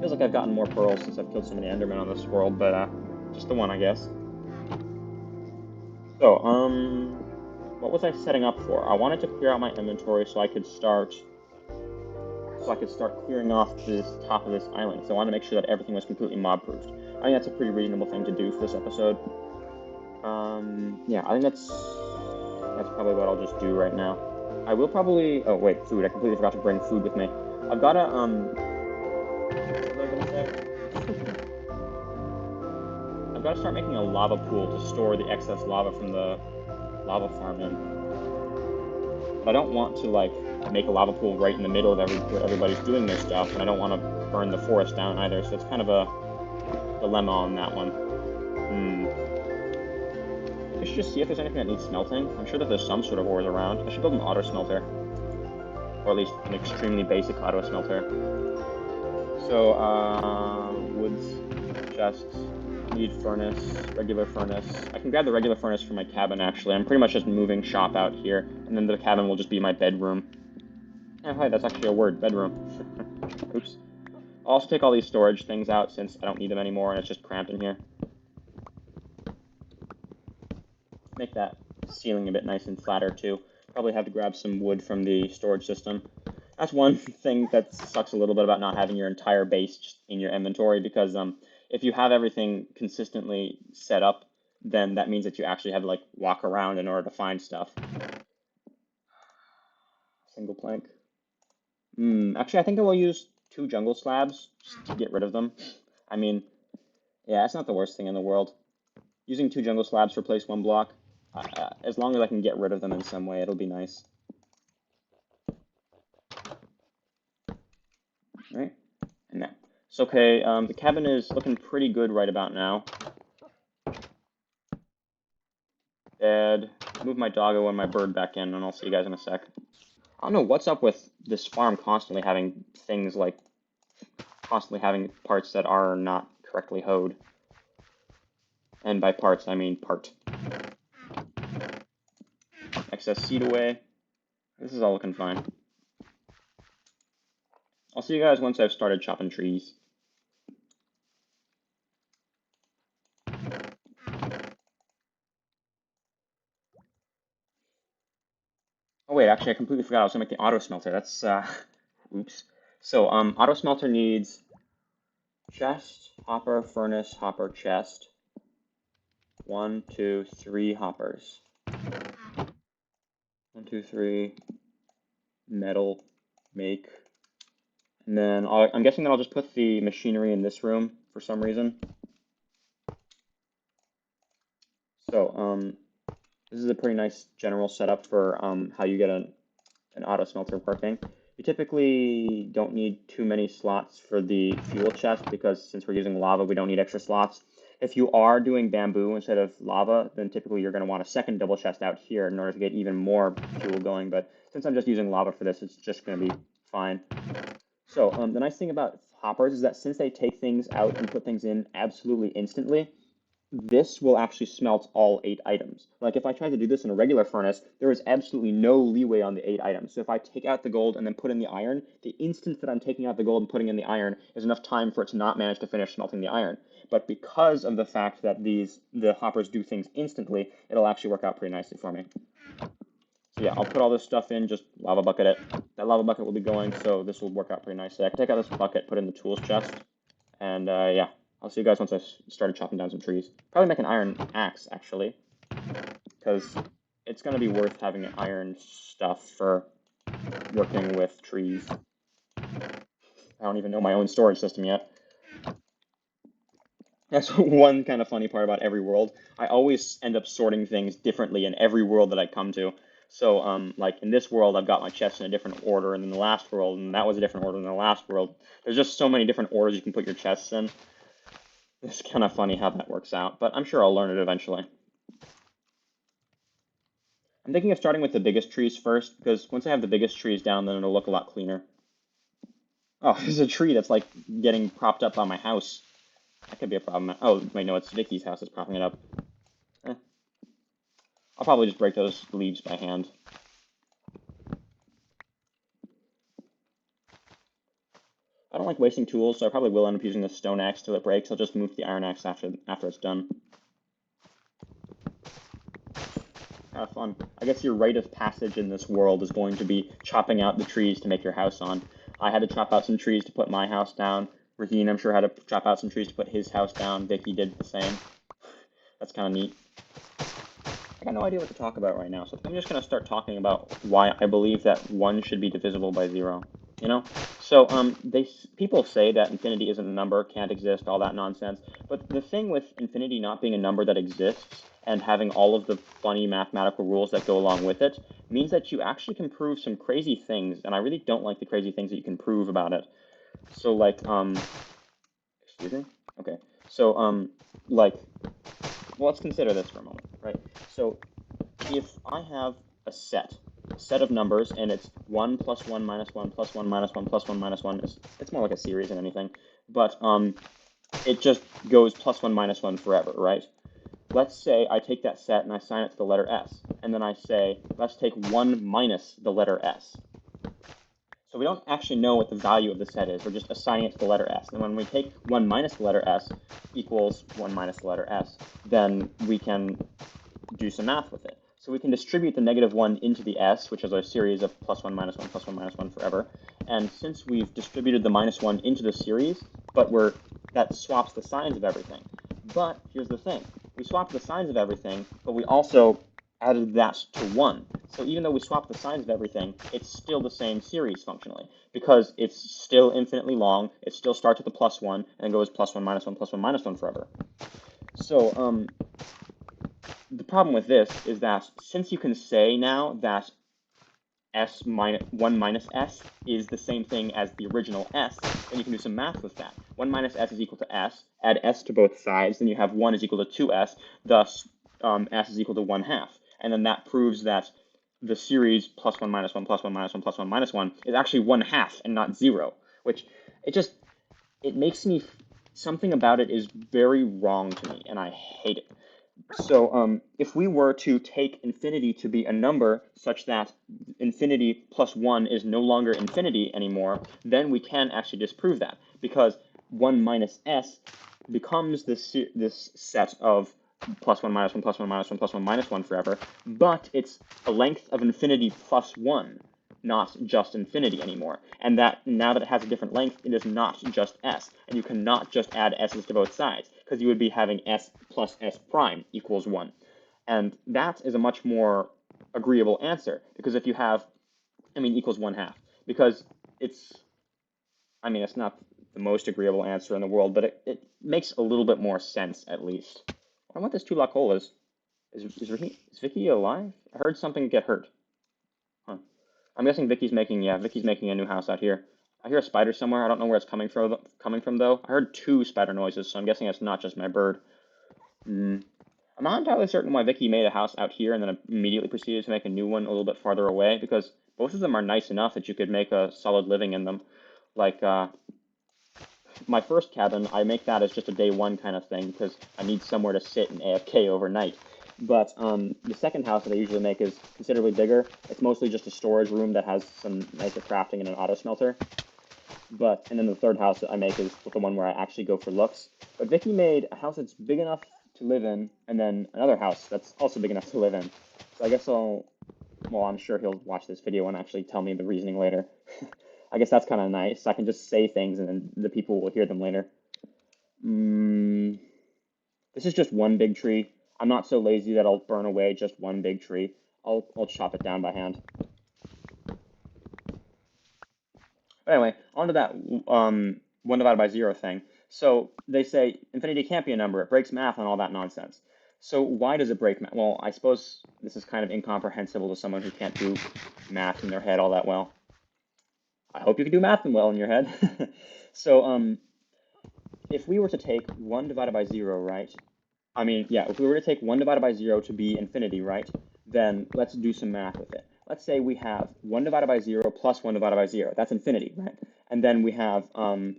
Feels like I've gotten more pearls since I've killed so many endermen on this world, but just the one, I guess. So, what was I setting up for? I wanted to clear out my inventory so I could start clearing off this top of this island. So I wanted to make sure that everything was completely mob-proofed. I think that's a pretty reasonable thing to do for this episode. Yeah, I think that's probably what I'll just do right now. I will probably... Oh, wait, food. I completely forgot to bring food with me. I've got to, what was I gonna say? I've got to start making a lava pool to store the excess lava from the lava farm in. But I don't want to, like, make a lava pool right in the middle of where everybody's doing their stuff, and I don't want to burn the forest down either, so it's kind of a dilemma on that one. I should just see if there's anything that needs smelting. I'm sure that there's some sort of ores around. I should build an auto smelter. Or at least an extremely basic auto smelter. So, woods, chests, need furnace, regular furnace. I can grab the regular furnace from my cabin, actually. I'm pretty much just moving shop out here, and then the cabin will just be my bedroom. Oh, hi, that's actually a word, bedroom. Oops. I'll also take all these storage things out since I don't need them anymore, and it's just cramped in here. Make that ceiling a bit nice and flatter, too. Probably have to grab some wood from the storage system. That's one thing that sucks a little bit about not having your entire base just in your inventory, because if you have everything consistently set up, then that means that you actually have to, like, walk around in order to find stuff. Single plank. Actually, I think I will use 2 jungle slabs just to get rid of them. I mean, yeah, it's not the worst thing in the world. Using 2 jungle slabs to replace 1 block, as long as I can get rid of them in some way, it'll be nice. Right? And now. So, okay, the cabin is looking pretty good right about now. Bed. Move my doggo and my bird back in, and I'll see you guys in a sec. I don't know what's up with this farm constantly having things like... constantly having parts that are not correctly hoed. And by parts, I mean part. Excess seed away. This is all looking fine. I'll see you guys once I've started chopping trees. Oh wait, actually I completely forgot I was gonna make the auto smelter. That's oops. So auto smelter needs chest, hopper, furnace, hopper, chest. 1, 2, 3 hoppers. 1, 2, 3. Metal, make. And then I'm guessing that I'll just put the machinery in this room for some reason. So this is a pretty nice general setup for how you get an auto smelter working. You typically don't need too many slots for the fuel chest because since we're using lava, we don't need extra slots. If you are doing bamboo instead of lava, then typically you're going to want a second double chest out here in order to get even more fuel going. But since I'm just using lava for this, it's just going to be fine. So the nice thing about hoppers is that since they take things out and put things in absolutely instantly, this will actually smelt all 8 items. Like if I tried to do this in a regular furnace, there is absolutely no leeway on the 8 items. So if I take out the gold and then put in the iron, the instant that I'm taking out the gold and putting in the iron is enough time for it to not manage to finish smelting the iron. But because of the fact that the hoppers do things instantly, it'll actually work out pretty nicely for me. So yeah, I'll put all this stuff in, just lava bucket it. That lava bucket will be going, so this will work out pretty nicely. I can take out this bucket, put it in the tools chest, and yeah. I'll see you guys once I've started chopping down some trees. Probably make an iron axe, actually. Because it's going to be worth having iron stuff for working with trees. I don't even know my own storage system yet. That's one kind of funny part about every world. I always end up sorting things differently in every world that I come to. So, like in this world, I've got my chests in a different order, and in the last world, and that was a different order than the last world. There's just so many different orders you can put your chests in. It's kind of funny how that works out, but I'm sure I'll learn it eventually. I'm thinking of starting with the biggest trees first, because once I have the biggest trees down, then it'll look a lot cleaner. Oh, there's a tree that's like getting propped up on my house. That could be a problem. Oh, wait, no, it's Vicky's house that's propping it up. Eh, I'll probably just break those leaves by hand. I don't like wasting tools, so I probably will end up using the stone axe till it breaks. I'll just move to the iron axe after it's done. Have fun. I guess your rite of passage in this world is going to be chopping out the trees to make your house on. I had to chop out some trees to put my house down. Rahean, I'm sure, had to chop out some trees to put his house down. Vicky did the same. That's kind of neat. I got no idea what to talk about right now, so I'm just going to start talking about why I believe that 1 should be divisible by 0. You know? So, people say that infinity isn't a number, can't exist, all that nonsense. But the thing with infinity not being a number that exists and having all of the funny mathematical rules that go along with it means that you actually can prove some crazy things, and I really don't like the crazy things that you can prove about it. So, like, excuse me? Okay. So, like, well, let's consider this for a moment, right? So, if I have a set of numbers, and it's 1 plus 1 minus 1 plus 1 minus 1 plus 1 minus 1, it's more like a series than anything, but it just goes plus 1 minus 1 forever, right? Let's say I take that set and I assign it to the letter S, and then I say, let's take 1 minus the letter S. So we don't actually know what the value of the set is. We're just assigning it to the letter S. And when we take 1 minus the letter S equals 1 minus the letter S, then we can do some math with it. So we can distribute the negative 1 into the S, which is a series of plus 1 minus 1 plus 1 minus 1 forever. And since we've distributed the minus 1 into the series, but that swaps the signs of everything. But here's the thing. We swapped the signs of everything, but we also added that to 1. So even though we swapped the signs of everything, it's still the same series functionally, because it's still infinitely long, it still starts with a plus 1, and goes plus 1 minus 1 plus 1 minus 1 forever. So, the problem with this is that since you can say now that S minus 1 minus S is the same thing as the original S, then you can do some math with that. 1 minus S is equal to S, add S to both sides, then you have 1 is equal to 2S, thus S is equal to 1/2. And then that proves that the series plus 1 minus 1 plus 1 minus 1 plus 1 minus 1 is actually 1/2 and not 0, which it makes me, something about it is very wrong to me, and I hate it. So if we were to take infinity to be a number such that infinity plus 1 is no longer infinity anymore, then we can actually disprove that, because 1 minus S becomes this set of plus 1 minus 1 plus 1 minus 1 plus 1 minus 1 forever, but it's a length of infinity plus 1, not just infinity anymore. And that now that it has a different length, it is not just S. And you cannot just add S's to both sides, because you would be having S plus S prime equals 1. And that is a much more agreeable answer, because if you have, equals 1/2, because it's not the most agreeable answer in the world, but it makes a little bit more sense, at least. I want this 2 colas. Is Vicky alive? I heard something get hurt. Huh. I'm guessing Vicky's making a new house out here. I hear a spider somewhere. I don't know where it's coming from though. I heard 2 spider noises, so I'm guessing it's not just my bird. I'm not entirely certain why Vicky made a house out here and then immediately proceeded to make a new one a little bit farther away, because both of them are nice enough that you could make a solid living in them. Like, my first cabin, I make that as just a day 1 kind of thing, because I need somewhere to sit and AFK overnight. But the second house that I usually make is considerably bigger. It's mostly just a storage room that has some nicer crafting and an auto smelter. And then the third house that I make is the one where I actually go for looks. But Vicky made a house that's big enough to live in, and then another house that's also big enough to live in. So I guess I'm sure he'll watch this video and actually tell me the reasoning later. I guess that's kind of nice. I can just say things and then the people will hear them later. This is just one big tree. I'm not so lazy that I'll burn away just one big tree. I'll chop it down by hand. But anyway, on to that 1 divided by 0 thing. So they say infinity can't be a number. It breaks math and all that nonsense. So why does it break math? Well, I suppose this is kind of incomprehensible to someone who can't do math in their head all that well. I hope you can do math well in your head. So if we were to take 1 divided by 0, right? If we were to take 1 divided by 0 to be infinity, right? Then let's do some math with it. Let's say we have 1 divided by 0 plus 1 divided by 0. That's infinity, right? And then we have, what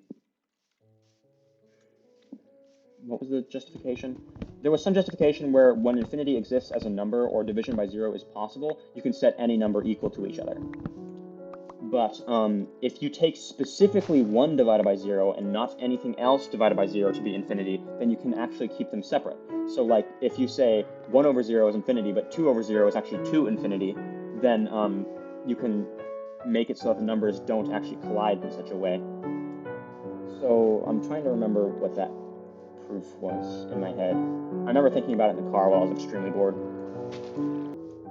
was the justification? There was some justification where when infinity exists as a number or division by 0 is possible, you can set any number equal to each other. But if you take specifically 1 divided by 0 and not anything else divided by 0 to be infinity, then you can actually keep them separate. So like if you say 1 over 0 is infinity, but 2 over 0 is actually 2 infinity, then you can make it so that the numbers don't actually collide in such a way. So I'm trying to remember what that proof was in my head. I remember thinking about it in the car while I was extremely bored.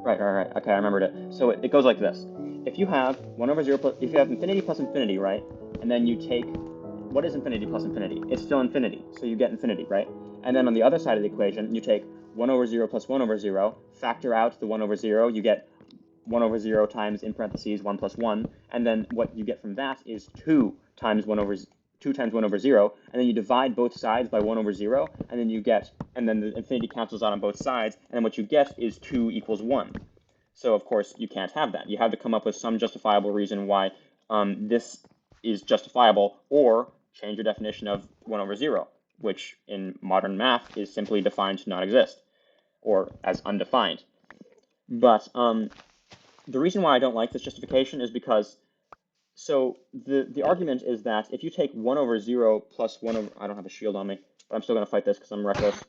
Right. Okay, I remembered it. So it goes like this. If you have 1 over 0 plus, if you have infinity plus infinity, right? And then you take, what is infinity plus infinity? It's still infinity, so you get infinity, right? And then on the other side of the equation, you take 1 over 0 plus 1 over 0, factor out the 1 over 0, you get 1 over 0 times, in parentheses, 1 plus 1, and then what you get from that is 2 times 1 over 0, and then you divide both sides by 1 over 0, and then you get, and then the infinity cancels out on both sides, and then what you get is 2 equals 1. So of course you can't have that. You have to come up with some justifiable reason why this is justifiable, or change your definition of 1 over 0, which in modern math is simply defined to not exist, or as undefined. But the reason why I don't like this justification is because, so the argument is that if you take 1 over 0 plus 1 over, I don't have a shield on me, but I'm still going to fight this because I'm reckless.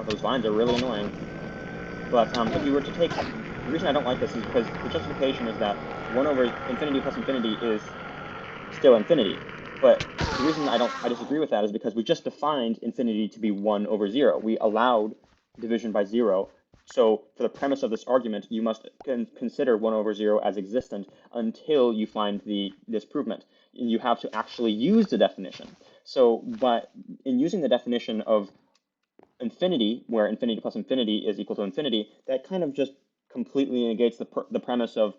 Those vines are really annoying. But if you were to take, the reason I don't like this is because the justification is that 1 over infinity plus infinity is still infinity. But the reason I disagree with that is because we just defined infinity to be 1 over 0. We allowed division by 0. So for the premise of this argument, you must consider 1 over 0 as existent until you find the disprovement. And you have to actually use the definition. So in using the definition of infinity, where infinity plus infinity is equal to infinity, that kind of just completely negates the premise of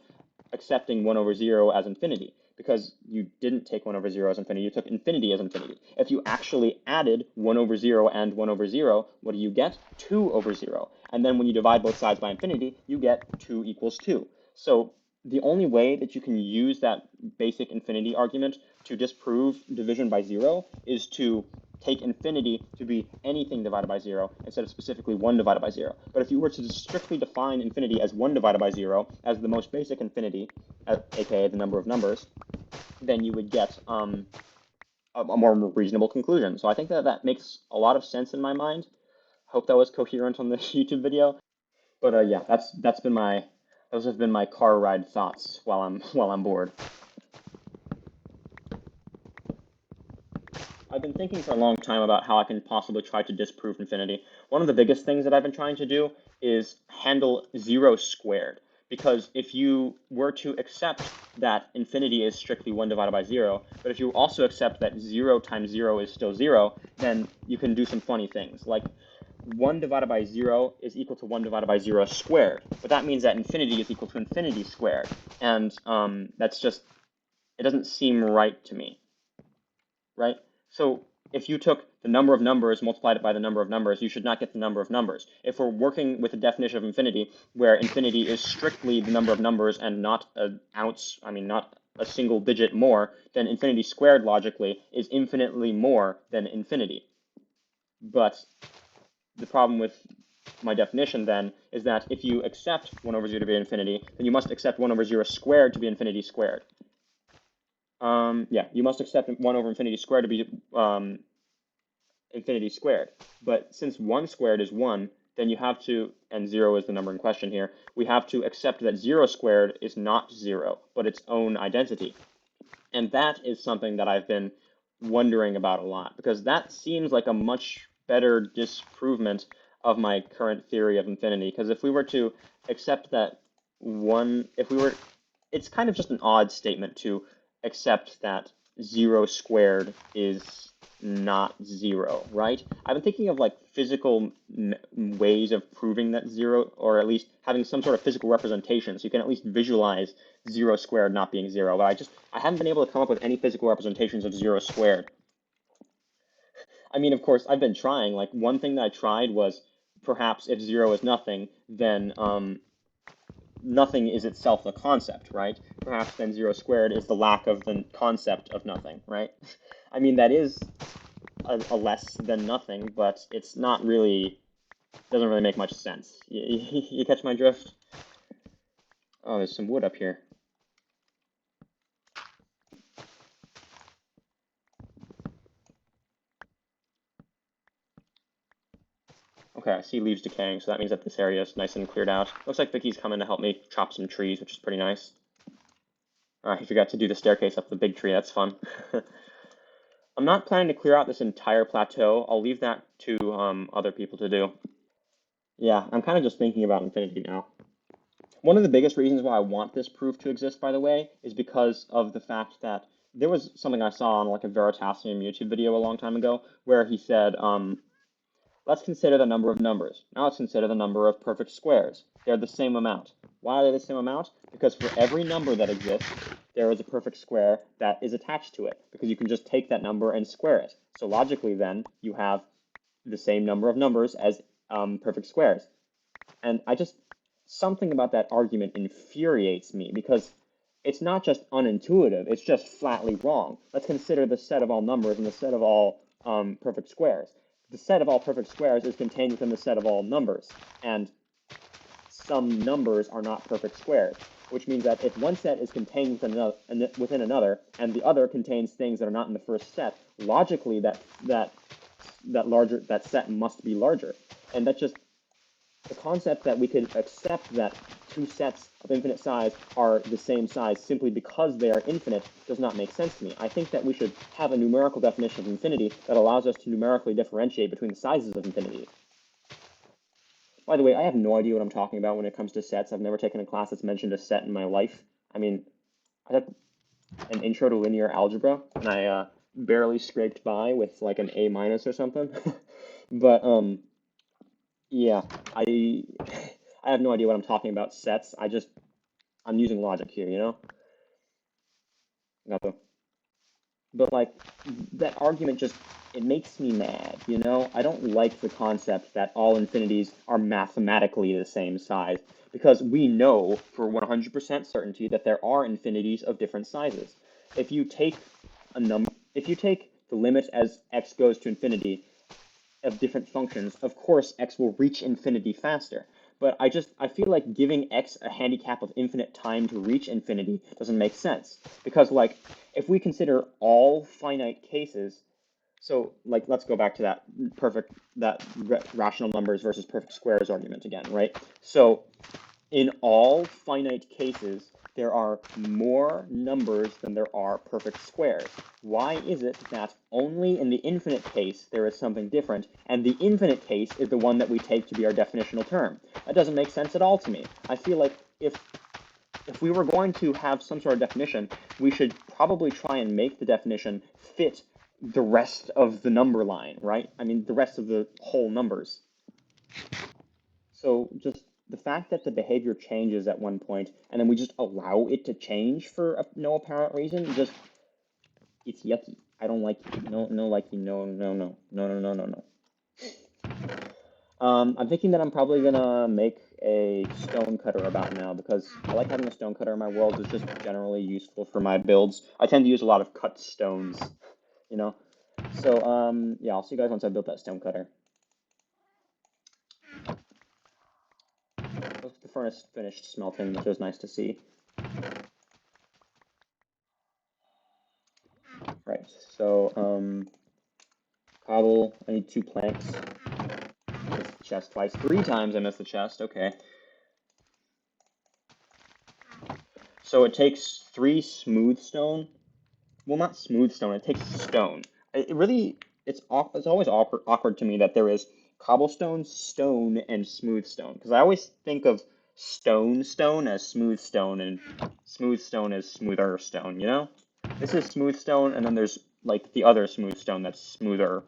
accepting 1 over 0 as infinity, because you didn't take 1 over 0 as infinity, you took infinity as infinity. If you actually added 1 over 0 and 1 over 0, what do you get? 2 over 0. And then when you divide both sides by infinity, you get 2 equals 2. So the only way that you can use that basic infinity argument to disprove division by 0 is to take infinity to be anything divided by 0 instead of specifically 1 divided by 0. But if you were to strictly define infinity as 1 divided by 0 as the most basic infinity, aka the number of numbers, then you would get a more reasonable conclusion. So I think that makes a lot of sense in my mind. Hope that was coherent on the YouTube video. But yeah, those have been my car ride thoughts while I'm bored. I've been thinking for a long time about how I can possibly try to disprove infinity. One of the biggest things that I've been trying to do is handle 0 squared. Because if you were to accept that infinity is strictly 1 divided by 0, but if you also accept that 0 times 0 is still 0, then you can do some funny things. Like 1 divided by 0 is equal to 1 divided by 0 squared. But that means that infinity is equal to infinity squared. And that's just, it doesn't seem right to me, right? So if you took the number of numbers, multiplied it by the number of numbers, you should not get the number of numbers. If we're working with a definition of infinity, where infinity is strictly the number of numbers and not not a single digit more, then infinity squared logically is infinitely more than infinity. But the problem with my definition then is that if you accept 1 over 0 to be infinity, then you must accept 1 over 0 squared to be infinity squared. You must accept 1 over infinity squared to be infinity squared. But since 1 squared is 1, then you have to, and 0 is the number in question here, we have to accept that 0 squared is not 0, but its own identity. And that is something that I've been wondering about a lot, because that seems like a much better disprovement of my current theory of infinity. Because if we were to accept that if we were, it's kind of just an odd statement to accept that 0 squared is not 0, right? I've been thinking of like physical ways of proving that 0, or at least having some sort of physical representation, so you can at least visualize 0 squared not being 0. But I haven't been able to come up with any physical representations of 0 squared. I mean, of course, I've been trying. Like one thing that I tried was perhaps if 0 is nothing, then nothing is itself the concept, right? Perhaps then 0 squared is the lack of the concept of nothing, right? I mean, that is a less than nothing, but it's not really, doesn't really make much sense. You catch my drift? Oh, there's some wood up here. Okay, I see leaves decaying, so that means that this area is nice and cleared out. Looks like Vicky's coming to help me chop some trees, which is pretty nice. He forgot to do the staircase up the big tree. That's fun. I'm not planning to clear out this entire plateau. I'll leave that to other people to do. Yeah, I'm kind of just thinking about infinity now. One of the biggest reasons why I want this proof to exist, by the way, is because of the fact that there was something I saw on like a Veritasium YouTube video a long time ago where he said, let's consider the number of numbers. Now let's consider the number of perfect squares. They're the same amount. Why are they the same amount? Because for every number that exists, there is a perfect square that is attached to it, because you can just take that number and square it. So logically then, you have the same number of numbers as perfect squares. And something about that argument infuriates me, because it's not just unintuitive, it's just flatly wrong. Let's consider the set of all numbers and the set of all perfect squares. The set of all perfect squares is contained within the set of all numbers, and some numbers are not perfect squares, which means that if one set is contained within another, and the other contains things that are not in the first set, logically that set must be larger. And that's just the concept that we could accept that two sets of infinite size are the same size simply because they are infinite does not make sense to me. I think that we should have a numerical definition of infinity that allows us to numerically differentiate between the sizes of infinity. By the way, I have no idea what I'm talking about when it comes to sets. I've never taken a class that's mentioned a set in my life. I mean, I had an intro to linear algebra, and I barely scraped by with like an A minus or something. But yeah, I I have no idea what I'm talking about sets. I'm using logic here, you know? But like that argument it makes me mad, you know? I don't like the concept that all infinities are mathematically the same size, because we know for 100% certainty that there are infinities of different sizes. If you take if you take the limit as x goes to infinity of different functions, of course x will reach infinity faster. But I feel like giving x a handicap of infinite time to reach infinity doesn't make sense. Because like if we consider all finite cases, so like let's go back to that rational numbers versus perfect squares argument again, right? So in all finite cases, there are more numbers than there are perfect squares. Why is it that only in the infinite case there is something different, and the infinite case is the one that we take to be our definitional term? That doesn't make sense at all to me. I feel like if we were going to have some sort of definition, we should probably try and make the definition fit the rest of the number line, right? I mean, the rest of the whole numbers. So just the fact that the behavior changes at one point and then we just allow it to change for no apparent reason, it's yucky. I don't like it. No, no, like no, no, no, no, no, no, no, no. I'm thinking that I'm probably gonna make a stone cutter about now, because I like having a stone cutter in my world. It's just generally useful for my builds. I tend to use a lot of cut stones, you know? So, yeah, I'll see you guys once I built that stone cutter. The furnace finished smelting, which was nice to see. Right, so, cobble, I need 2 planks. Missed the chest twice. 3 times I missed the chest, okay. So it takes 3 smooth stone. Well, not smooth stone, it takes stone. It's always awkward to me that there is cobblestone, stone, and smooth stone. Because I always think of stone as smooth stone, and smooth stone as smoother stone, you know? This is smooth stone, and then there's like the other smooth stone that's smoother.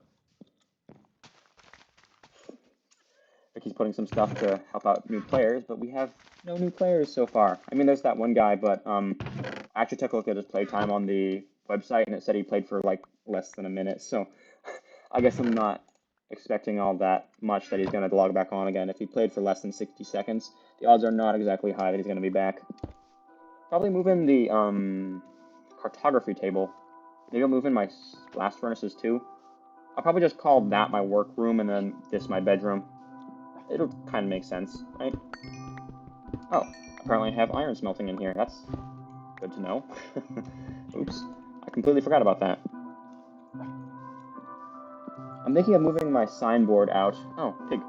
Vicky's putting some stuff to help out new players, but we have no new players so far. I mean, there's that one guy, but I actually took a look at his playtime on the website, and it said he played for like less than a minute. So I guess I'm not expecting all that much that he's going to log back on again. If he played for less than 60 seconds, the odds are not exactly high that he's going to be back. Probably move in the cartography table. Maybe I'll move in my blast furnaces too. I'll probably just call that my workroom and then this my bedroom. It'll kind of make sense, right? Oh, apparently I have iron smelting in here. That's good to know. Oops, I completely forgot about that. I'm thinking of moving my signboard out. Oh, pig.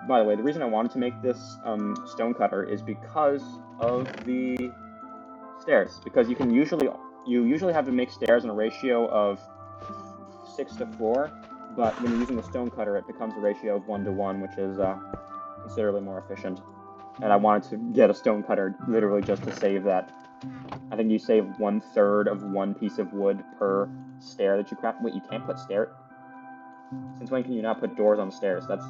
By the way, the reason I wanted to make this stone cutter is because of the stairs. Because you usually have to make stairs in a ratio of 6 to 4, but when you're using a stone cutter, it becomes a ratio of 1 to 1, which is considerably more efficient. And I wanted to get a stone cutter literally just to save that. I think you save 1/3 of one piece of wood per stair that you craft. Wait, you can't put stair? Since when can you not put doors on stairs? That's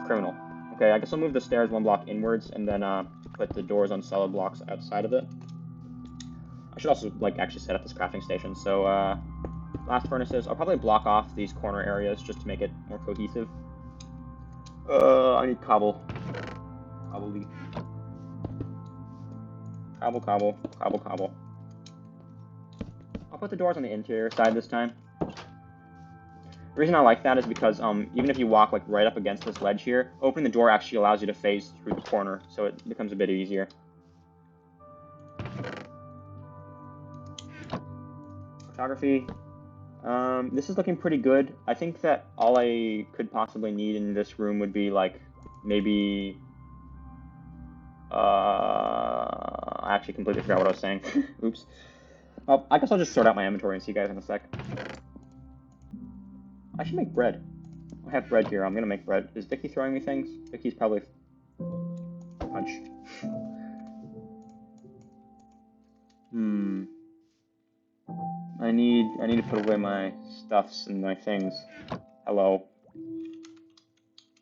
criminal. Okay, I guess I'll move the stairs 1 block inwards and then put the doors on solid blocks outside of it. I should also like actually set up this crafting station. So blast furnaces. I'll probably block off these corner areas just to make it more cohesive. I need cobble. Cobble. I'll put the doors on the interior side this time. The reason I like that is because even if you walk like right up against this ledge here, opening the door actually allows you to phase through the corner, so it becomes a bit easier. Photography. This is looking pretty good. I think that all I could possibly need in this room would be like maybe I actually completely forgot what I was saying. Oops. Well, I guess I'll just sort out my inventory and see you guys in a sec. I should make bread. I have bread here. I'm gonna make bread. Is Vicky throwing me things? Vicky's probably punch. I need to put away my stuffs and my things. Hello.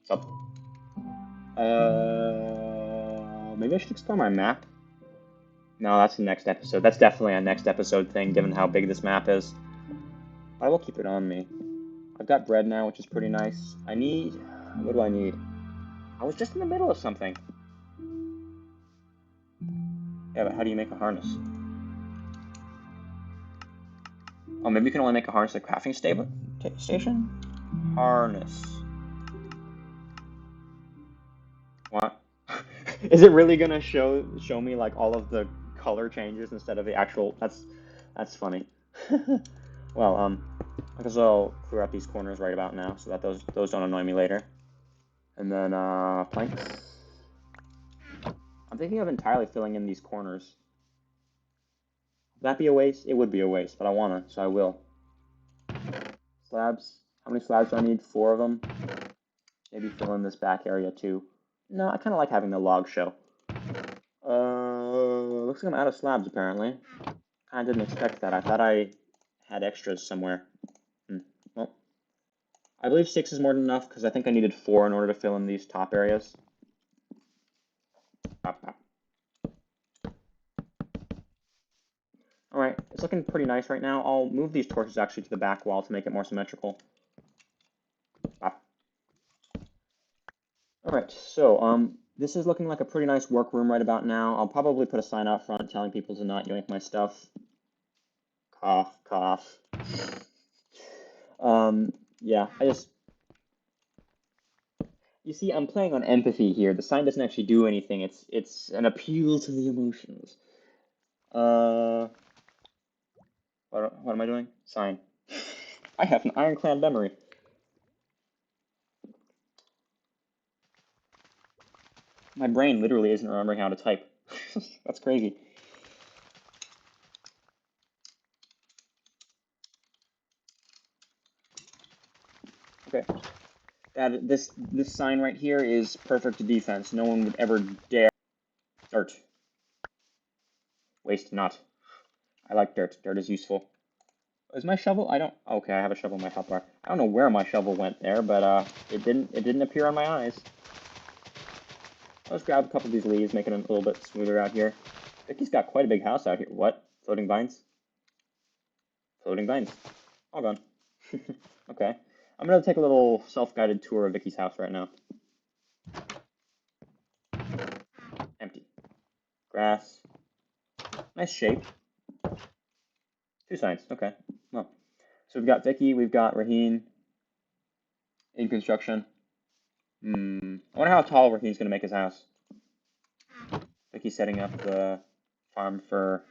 What's up? Maybe I should explore my map. No, that's the next episode. That's definitely a next episode thing, given how big this map is. I will keep it on me. I've got bread now, which is pretty nice. I need... What do I need? I was just in the middle of something. Yeah, but how do you make a harness? Oh, maybe you can only make a harness at a crafting station? Harness. What? Is it really gonna show me like all of the color changes instead of the actual... That's funny. Well, I guess I'll clear out these corners right about now so that those don't annoy me later. And then, planks. I'm thinking of entirely filling in these corners. Would that be a waste? It would be a waste, but I wanna, so I will. Slabs. How many slabs do I need? 4 of them. Maybe fill in this back area too. No, I kind of like having the log show. Looks like I'm out of slabs apparently. I didn't expect that. I thought I had extras somewhere. Well, I believe 6 is more than enough because I think I needed 4 in order to fill in these top areas. Alright, it's looking pretty nice right now. I'll move these torches actually to the back wall to make it more symmetrical. Alright, so this is looking like a pretty nice workroom right about now. I'll probably put a sign out front telling people to not yoink my stuff. Cough, cough. Yeah, you see, I'm playing on empathy here. The sign doesn't actually do anything. It's an appeal to the emotions. What am I doing? Sign. I have an ironclad memory. My brain literally isn't remembering how to type. That's crazy. Okay. This sign right here is perfect defense. No one would ever dare. Dirt. Waste not. I like dirt. Dirt is useful. Is my shovel? I don't. Okay, I have a shovel in my hotbar. I don't know where my shovel went there, but it didn't appear on my eyes. I'll just grab a couple of these leaves, make it a little bit smoother out here. Vicky's got quite a big house out here. What? Floating vines? Floating vines. All gone. Okay. I'm gonna take a little self-guided tour of Vicky's house right now. Empty. Grass. Nice shape. 2 signs. Okay. Well, so we've got Vicky, we've got Rahean in construction. I wonder how tall Rahean's gonna make his house. Vicky's setting up the farm for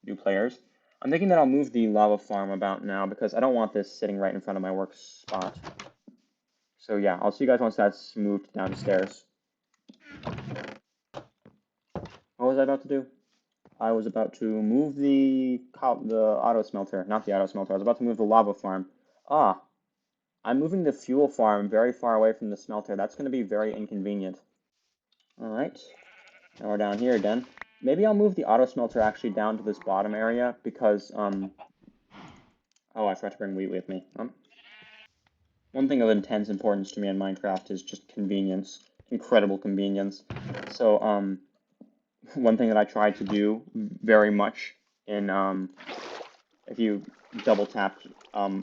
new players. I'm thinking that I'll move the lava farm about now because I don't want this sitting right in front of my work spot. So yeah, I'll see you guys once that's moved down the stairs. What was I about to do? I was about to move the auto smelter, not the auto smelter. I was about to move the lava farm. Ah, I'm moving the fuel farm very far away from the smelter. That's going to be very inconvenient. All right, now we're down here again. Maybe I'll move the auto smelter actually down to this bottom area because, oh, I forgot to bring wheat with me. One thing of intense importance to me in Minecraft is just convenience, incredible convenience. So, one thing that I try to do very much in, if you double tap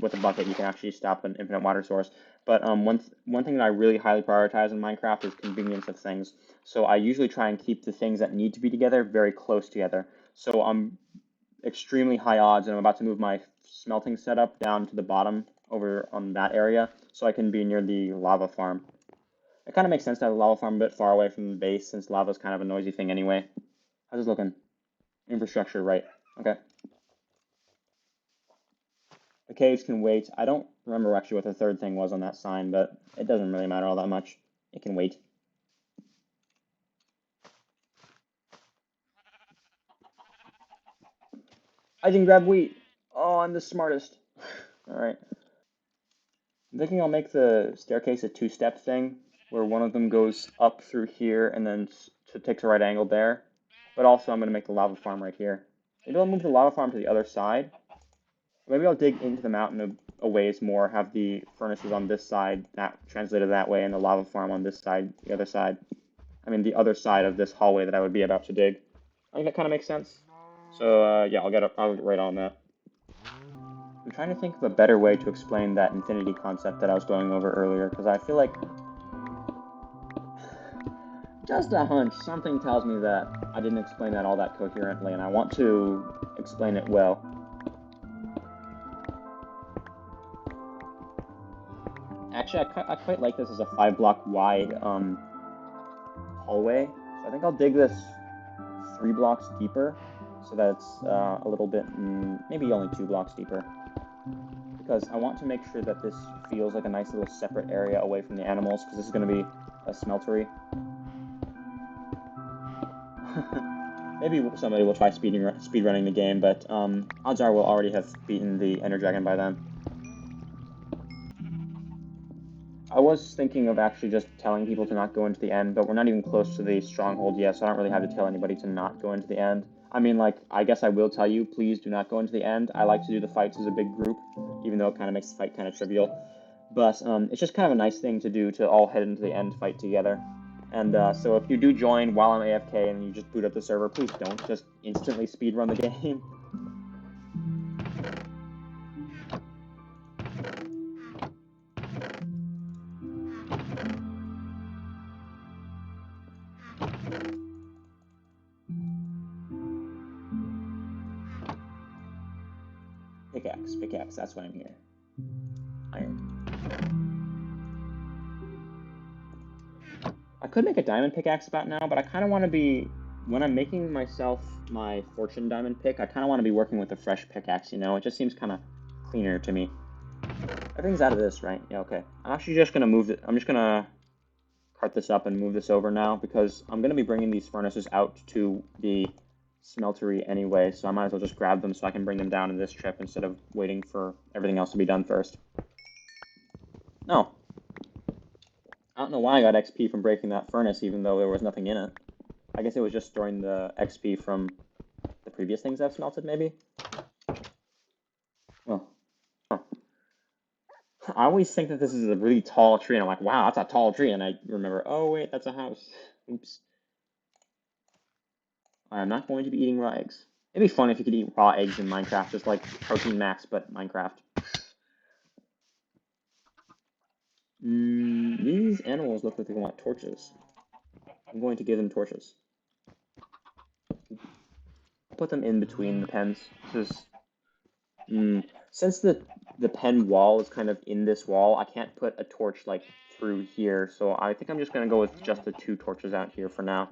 with a bucket, you can actually stop an infinite water source. But one thing that I really highly prioritize in Minecraft is convenience of things. So I usually try and keep the things that need to be together very close together. So I'm extremely high odds, and I'm about to move my smelting setup down to the bottom over on that area, so I can be near the lava farm. It kind of makes sense to have the lava farm a bit far away from the base, since lava is kind of a noisy thing anyway. How's this looking? Infrastructure, right. Okay. The caves can wait. I don't remember actually what the third thing was on that sign, but it doesn't really matter all that much. It can wait. I can grab wheat. Oh, I'm the smartest. All right. I'm thinking I'll make the staircase a 2-step thing, where one of them goes up through here and then takes a right angle there. But also I'm going to make the lava farm right here. Maybe I'll move the lava farm to the other side. Maybe I'll dig into the mountain a ways more, have the furnaces on this side, that translated that way, and the lava farm on this side, the other side. I mean, the other side of this hallway that I would be about to dig. I think that kind of makes sense. So, yeah, I'll get right on that. I'm trying to think of a better way to explain that infinity concept that I was going over earlier, because I feel like just a hunch, something tells me that I didn't explain that all that coherently, and I want to explain it well. Actually, I quite like this as a 5-block wide hallway, so I think I'll dig this 3 blocks deeper, so that it's a little bit, maybe only 2 blocks deeper. Because I want to make sure that this feels like a nice little separate area away from the animals, because this is going to be a smeltery. Maybe somebody will try speedrunning the game, but odds are we'll already have beaten the Ender Dragon by then. I was thinking of actually just telling people to not go into the end, but we're not even close to the stronghold yet, so I don't really have to tell anybody to not go into the end. I mean, like, I guess I will tell you, please do not go into the end. I like to do the fights as a big group, even though it kind of makes the fight kind of trivial. But it's just kind of a nice thing to do, to all head into the end fight together. And so if you do join while I'm AFK and you just boot up the server, please don't just instantly speedrun the game. Pickaxe, that's why I'm here. Iron. I could make a diamond pickaxe about now, but I kind of want to be, when I'm making myself my fortune diamond pick, I kind of want to be working with a fresh pickaxe, you know? It just seems kind of cleaner to me. Everything's out of this, right? Yeah, okay. I'm actually just going to move it. I'm just going to cart this up and move this over now, because I'm going to be bringing these furnaces out to the smeltery anyway, so I might as well just grab them so I can bring them down in this trip instead of waiting for everything else to be done first. No. I don't know why I got XP from breaking that furnace, even though there was nothing in it. I guess it was just storing the XP from the previous things I've smelted, maybe? Oh. Huh. I always think that this is a really tall tree, and I'm like, wow, that's a tall tree, and I remember, oh wait, that's a house. Oops. I'm not going to be eating raw eggs. It'd be fun if you could eat raw eggs in Minecraft, just like Protein Max, but Minecraft. These animals look like they want torches. I'm going to give them torches. I'll put them in between the pens. This is, since the pen wall is kind of in this wall, I can't put a torch like through here, so I think I'm just going to go with just the 2 torches out here for now.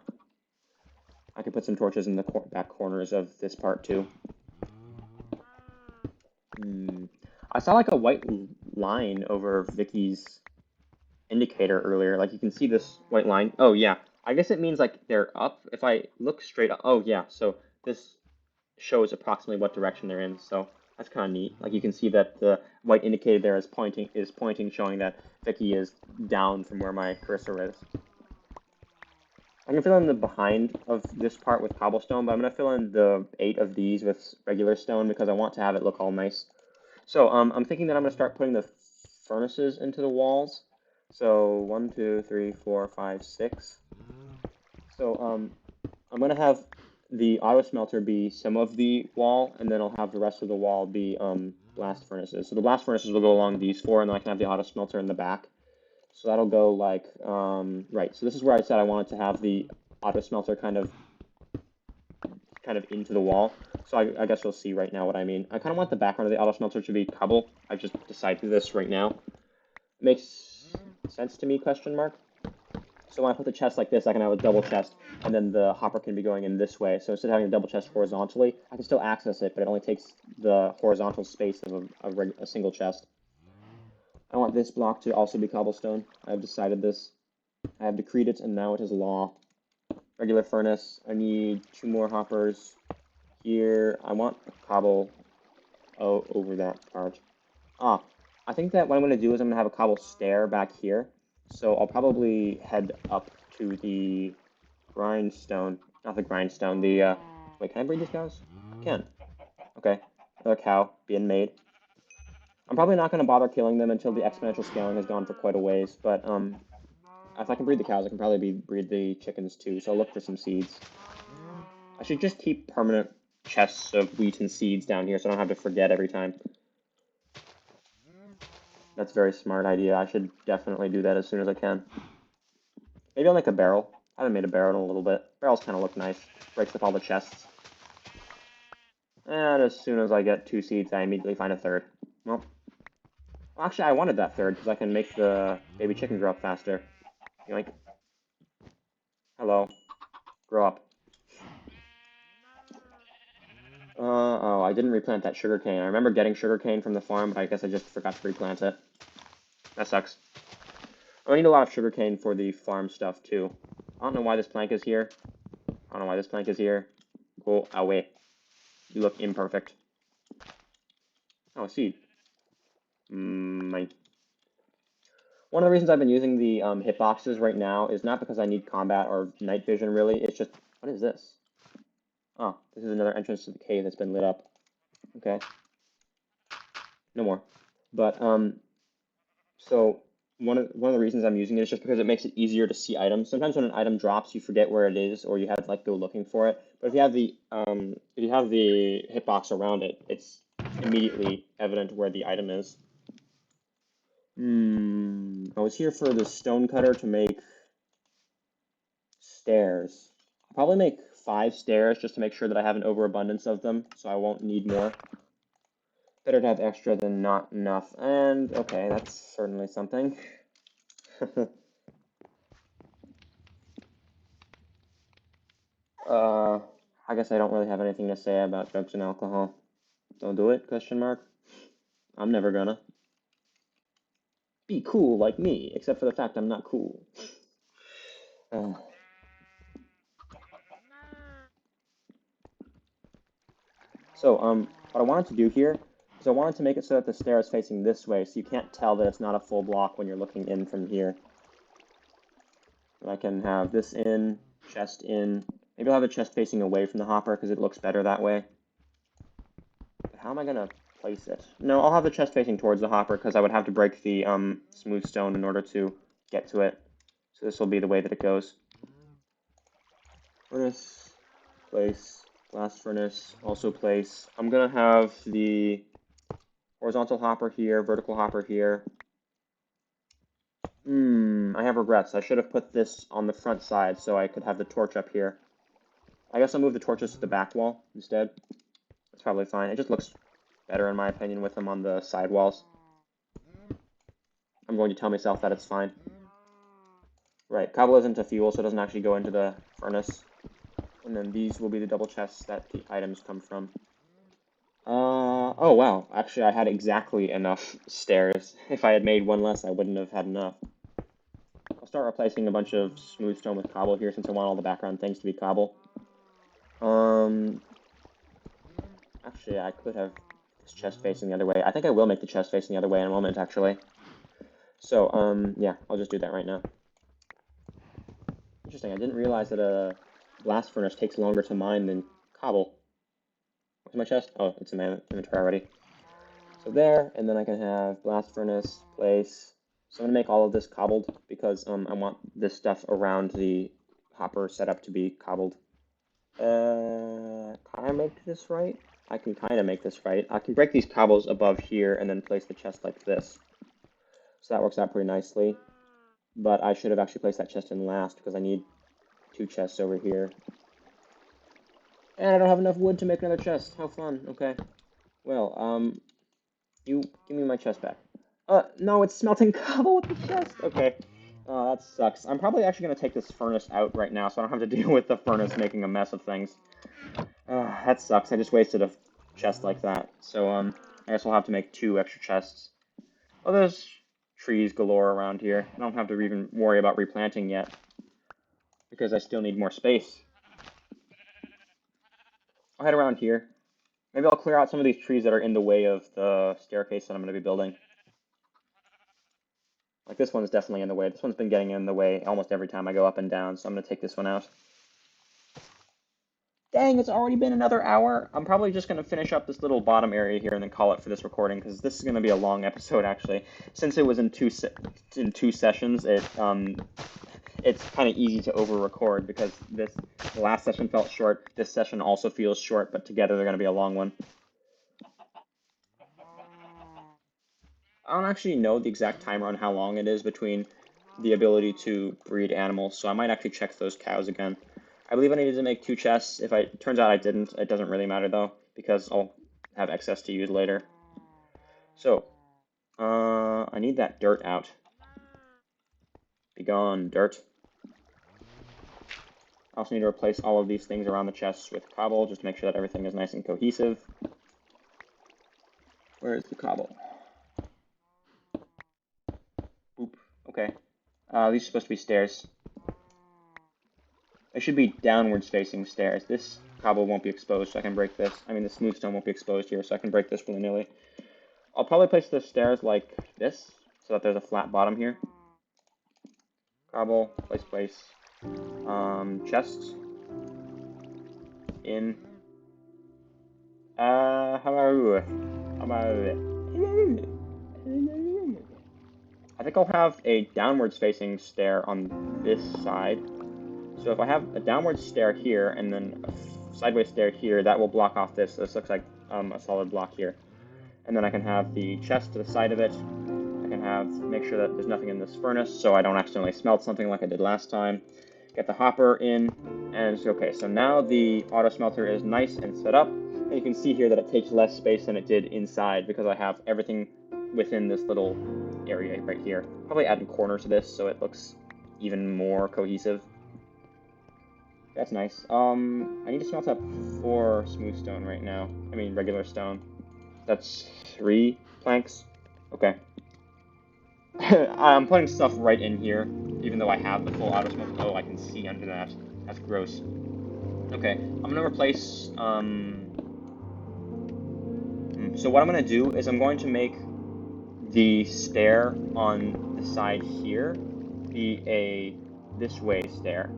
I can put some torches in the back corners of this part too. I saw like a white line over Vicky's indicator earlier. Like you can see this white line. Oh yeah, I guess it means like they're up. If I look straight up, oh yeah, so this shows approximately what direction they're in. So that's kind of neat. Like you can see that the white indicator there is pointing, showing that Vicky is down from where my cursor is. I'm gonna fill in the behind of this part with cobblestone, but I'm gonna fill in the 8 of these with regular stone because I want to have it look all nice. So I'm thinking that I'm gonna start putting the furnaces into the walls. So 1, 2, 3, 4, 5, 6. So I'm gonna have the auto smelter be some of the wall, and then I'll have the rest of the wall be blast furnaces. So the blast furnaces will go along these 4, and then I can have the auto smelter in the back. So that'll go like right. So this is where I said I wanted to have the auto smelter kind of into the wall. So I guess you'll see right now what I mean. I kind of want the background of the auto smelter to be cobble. I just decided this right now. It makes sense to me, question mark. So when I put the chest like this, I can have a double chest, and then the hopper can be going in this way. So instead of having a double chest horizontally, I can still access it, but it only takes the horizontal space of a single chest. I want this block to also be cobblestone. I have decided this. I have decreed it, and now it is law. Regular furnace. I need 2 more hoppers here. I want a cobble over that part. I think that what I'm going to do is I'm going to have a cobble stair back here. So I'll probably head up to the grindstone. Not the grindstone, the, wait, can I breed these cows? I can. Okay, another cow being made. I'm probably not going to bother killing them until the exponential scaling has gone for quite a ways, but, if I can breed the cows, I can probably breed the chickens too, so I'll look for some seeds. I should just keep permanent chests of wheat and seeds down here so I don't have to forget every time. That's a very smart idea. I should definitely do that as soon as I can. Maybe I'll make a barrel. I haven't made a barrel in a little bit. Barrels kind of look nice. Breaks up all the chests. And as soon as I get 2 seeds, I immediately find a 3rd. Well, actually, I wanted that 3rd because I can make the baby chicken grow up faster. Yoink. Hello. Grow up. Oh, I didn't replant that sugarcane. I remember getting sugarcane from the farm, but I guess I just forgot to replant it. That sucks. I need a lot of sugarcane for the farm stuff, too. I don't know why this plank is here. I don't know why this plank is here. Cool. Oh, wait. You look imperfect. Oh, a seed. One of the reasons I've been using the hitboxes right now is not because I need combat or night vision, really. It's just... What is this? Oh, this is another entrance to the cave that's been lit up. Okay. No more. But, so one of the reasons I'm using it is just because it makes it easier to see items. Sometimes when an item drops, you forget where it is, or you have to like go looking for it. But if you have the hitbox around it, it's immediately evident where the item is. I was here for the stone cutter to make stairs. I'll probably make 5 stairs just to make sure that I have an overabundance of them, so I won't need more. Better to have extra than not enough. And, okay, that's certainly something. I guess I don't really have anything to say about drugs and alcohol. Don't do it, question mark. I'm never gonna. Be cool like me, except for the fact I'm not cool. So, what I wanted to do here is I wanted to make it so that the stair is facing this way, so you can't tell that it's not a full block when you're looking in from here. But I can have this in, chest in. Maybe I'll have the chest facing away from the hopper because it looks better that way. But how am I going to place it? No, I'll have the chest facing towards the hopper because I would have to break the smooth stone in order to get to it. So this will be the way that it goes. Furnace, place, blast furnace, also place. I'm going to have the horizontal hopper here, vertical hopper here. I have regrets. I should have put this on the front side so I could have the torch up here. I guess I'll move the torches to the back wall instead. That's probably fine. It just looks better in my opinion with them on the side walls. I'm going to tell myself that it's fine. Right, cobble isn't a fuel, so it doesn't actually go into the furnace. And then these will be the double chests that the items come from. Oh wow, actually I had exactly enough stairs. If I had made one less, I wouldn't have had enough. I'll start replacing a bunch of smooth stone with cobble here since I want all the background things to be cobble. Actually I could have this chest facing the other way. I think I will make the chest facing the other way in a moment, actually. So, yeah, I'll just do that right now. Interesting, I didn't realize that a blast furnace takes longer to mine than cobble. Where's my chest? Oh, it's in my inventory already. So there, and then I can have blast furnace, place. So I'm going to make all of this cobbled because I want this stuff around the hopper setup to be cobbled. Can I make this right? I can kind of make this right. I can break these cobbles above here and then place the chest like this. So that works out pretty nicely. But I should have actually placed that chest in last because I need 2 chests over here. And I don't have enough wood to make another chest. How fun. Okay. Well, you give me my chest back. No, it's smelting cobble with the chest. Okay. That sucks. I'm probably actually going to take this furnace out right now so I don't have to deal with the furnace making a mess of things. That sucks. I just wasted a chest like that. So, I guess we'll have to make 2 extra chests. Oh, there's trees galore around here. I don't have to even worry about replanting yet because I still need more space. I'll head around here. Maybe I'll clear out some of these trees that are in the way of the staircase that I'm going to be building. Like this one's definitely in the way. This one's been getting in the way almost every time I go up and down, so I'm going to take this one out. Dang, it's already been another hour. I'm probably just going to finish up this little bottom area here and then call it for this recording, because this is going to be a long episode, actually. Since it was in two sessions, it's kind of easy to over-record, because the last session felt short. This session also feels short, but together they're going to be a long one. I don't actually know the exact timer on how long it is between the ability to breed animals, so I might actually check those cows again. I believe I needed to make 2 chests. If it turns out I didn't, it doesn't really matter though, because I'll have excess to use later. So, I need that dirt out. Be gone, dirt. I also need to replace all of these things around the chests with cobble, just to make sure that everything is nice and cohesive. Where is the cobble? Boop. Okay. These are supposed to be stairs. It should be downwards facing stairs. This cobble won't be exposed, so I can break this. I mean, the smooth stone won't be exposed here, so I can break this willy-nilly. I'll probably place the stairs like this, so that there's a flat bottom here. Cobble, place. Chests. In. How about I think I'll have a downwards facing stair on this side. So if I have a downward stair here and then a sideways stair here, that will block off this. So this looks like a solid block here. And then I can have the chest to the side of it. I can make sure that there's nothing in this furnace so I don't accidentally smelt something like I did last time. Get the hopper in, and it's okay. So now the auto smelter is nice and set up. And you can see here that it takes less space than it did inside because I have everything within this little area right here. Probably add a corner to this so it looks even more cohesive. That's nice. I need to smelt up 4 smooth stone right now. I mean, regular stone. That's 3 planks. Okay. I'm putting stuff right in here, even though I have the full auto smoke. Oh, I can see under that. That's gross. Okay, I'm gonna replace, so what I'm gonna do is I'm going to make the stair on the side here be a this way stair,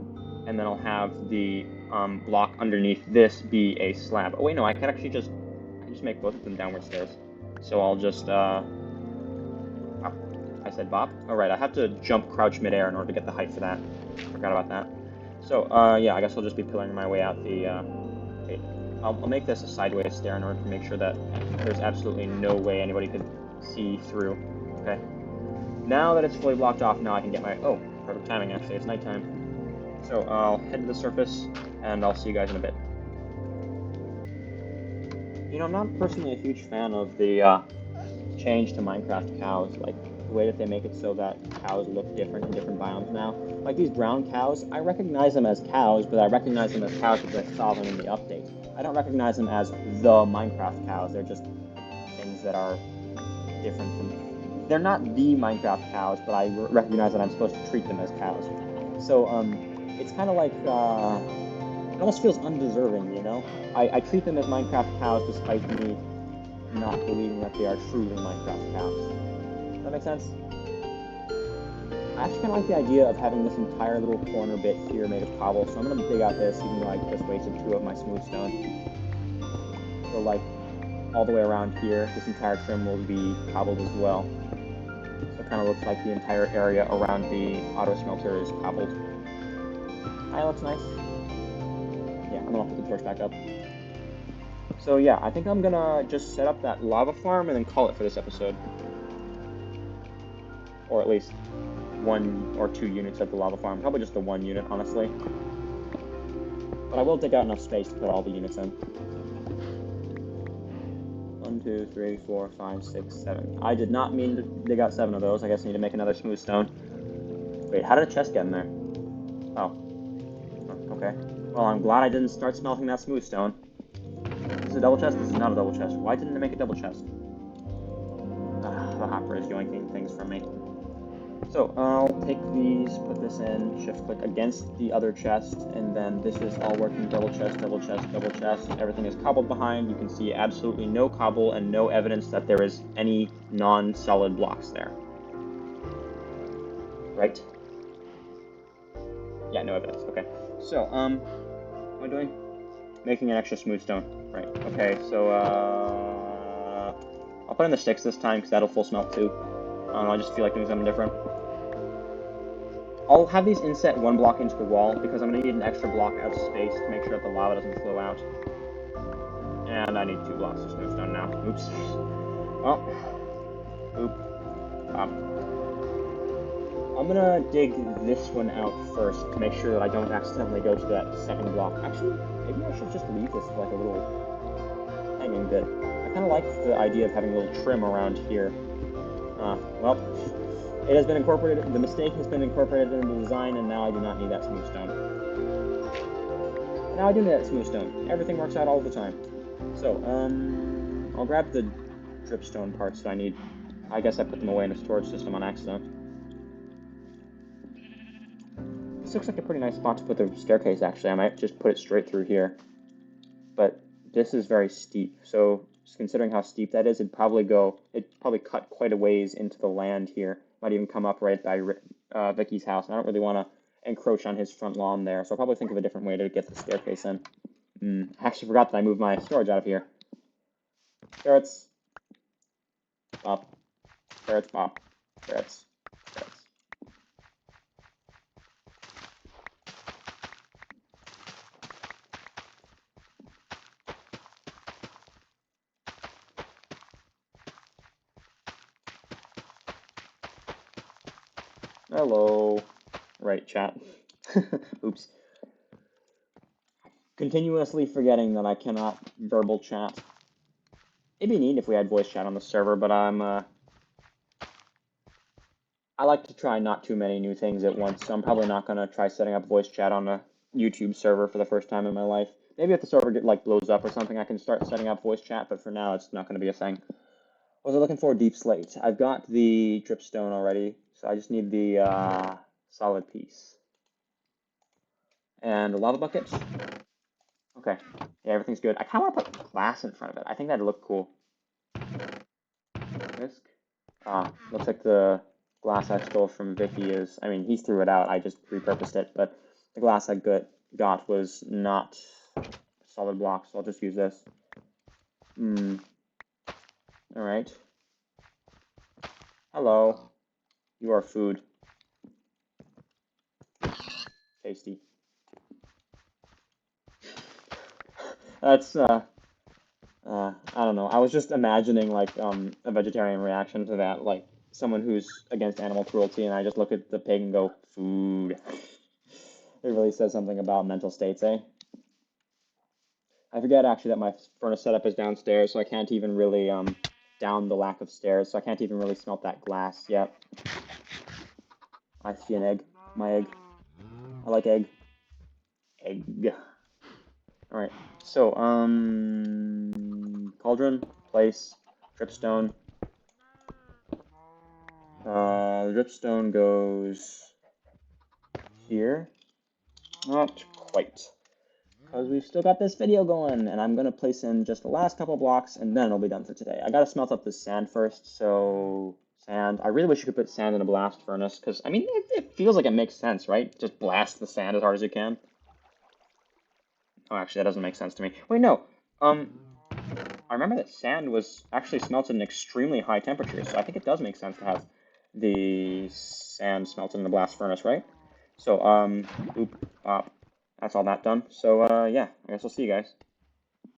and then I'll have the block underneath this be a slab. Oh wait, no, I can actually just make both of them downward stairs. So I'll just oh, I said bop. All right, I have to jump crouch midair in order to get the height for that. Forgot about that. So yeah, I guess I'll just be pillaring my way out the. Okay, I'll make this a sideways stair in order to make sure that there's absolutely no way anybody could see through. Okay. Now that it's fully blocked off, now I can get my... Oh, perfect timing, actually. It's nighttime. So I'll head to the surface, and I'll see you guys in a bit. You know, I'm not personally a huge fan of the change to Minecraft cows. Like, the way that they make it so that cows look different in different biomes now. Like, these brown cows, I recognize them as cows, but I recognize them as cows because I saw them in the update. I don't recognize them as the Minecraft cows. They're just things that are different from... They're not the Minecraft cows, but I recognize that I'm supposed to treat them as cows. So, it's kind of like, it almost feels undeserving, you know? I treat them as Minecraft cows despite me not believing that they are truly Minecraft cows. Does that make sense? I actually kind of like the idea of having this entire little corner bit here made of cobble, so I'm going to dig out this, even though I just wasted 2 of my smooth stone. So, like, all the way around here, this entire trim will be cobbled as well. So it kind of looks like the entire area around the auto smelter is cobbled. That looks nice. Yeah, I'm gonna put the torch back up. So yeah, I think I'm gonna just set up that lava farm and then call it for this episode. Or at least 1 or 2 units of the lava farm. Probably just the 1 unit, honestly. But I will dig out enough space to put all the units in. 1, 2, 3, 4, 5, 6, 7. I did not mean to dig out 7 of those. I guess I need to make another smooth stone. Wait, how did a chest get in there? Oh. Okay. Well, I'm glad I didn't start smelting that smooth stone. This is a double chest? This is not a double chest. Why didn't it make a double chest? The hopper is yoinking things from me. So, I'll take these, put this in, shift-click against the other chest, and then this is all working double chest, double chest, double chest. Everything is cobbled behind. You can see absolutely no cobble and no evidence that there is any non-solid blocks there. Right? Yeah, no evidence. Okay. So, what am I doing? Making an extra smooth stone. Right. Okay, so, I'll put in the sticks this time, because that'll full smelt too. I don't know, I just feel like doing something different. I'll have these inset 1 block into the wall, because I'm going to need an extra block of space to make sure that the lava doesn't flow out. And I need 2 blocks of smooth stone now. Oops. Well. Oop. I'm gonna dig this one out first to make sure that I don't accidentally go to that 2nd block. Actually, maybe I should just leave this as like a little hanging bit. I kind of like the idea of having a little trim around here. Well, it has been incorporated, the mistake has been incorporated into the design, and now I do not need that smooth stone. Now I do need that smooth stone. Everything works out all the time. So, I'll grab the dripstone parts that I need. I guess I put them away in a storage system on accident. This looks like a pretty nice spot to put the staircase, actually. I might just put it straight through here. But this is very steep, so considering how steep that is, it'd probably cut quite a ways into the land here. Might even come up right by Vicky's house, and I don't really want to encroach on his front lawn there, so I'll probably think of a different way to get the staircase in. I actually forgot that I moved my storage out of here. Carrots. Bop. Carrots, bop. Carrots. Carrots. Hello. Right, chat. Oops. Continuously forgetting that I cannot verbal chat. It'd be neat if we had voice chat on the server, but I like to try not too many new things at once, so I'm probably not going to try setting up voice chat on a YouTube server for the first time in my life. Maybe if the server blows up or something, I can start setting up voice chat, but for now, it's not going to be a thing. Was I looking for? Deep slate. I've got the dripstone already, so I just need the solid piece. And a lava bucket. Okay. Yeah, everything's good. I kind of want to put glass in front of it. I think that'd look cool. Risk. Looks like the glass I stole from Vicky is, I mean, he threw it out. I just repurposed it, but the glass I got was not solid block, so I'll just use this. All right. Hello. You are food. Tasty. That's I don't know. I was just imagining like a vegetarian reaction to that, like someone who's against animal cruelty, and I just look at the pig and go, food. It really says something about mental states, eh? I forget actually that my furnace setup is downstairs, so I can't even really down the lack of stairs, so I can't even really smelt that glass yet. I see an egg. My egg. I like egg. Egg. All right. So cauldron, place, dripstone. The dripstone goes here. Not quite. Because we've still got this video going, and I'm going to place in just the last couple blocks, and then it'll be done for today. I got to smelt up this sand first, so sand. I really wish you could put sand in a blast furnace, because, I mean, it feels like it makes sense, right? Just blast the sand as hard as you can. Oh, actually, that doesn't make sense to me. Wait, no. I remember that sand was actually smelted in extremely high temperatures, so I think it does make sense to have the sand smelted in a blast furnace, right? So, oop, that's all that done. So, yeah, I guess I'll see you guys.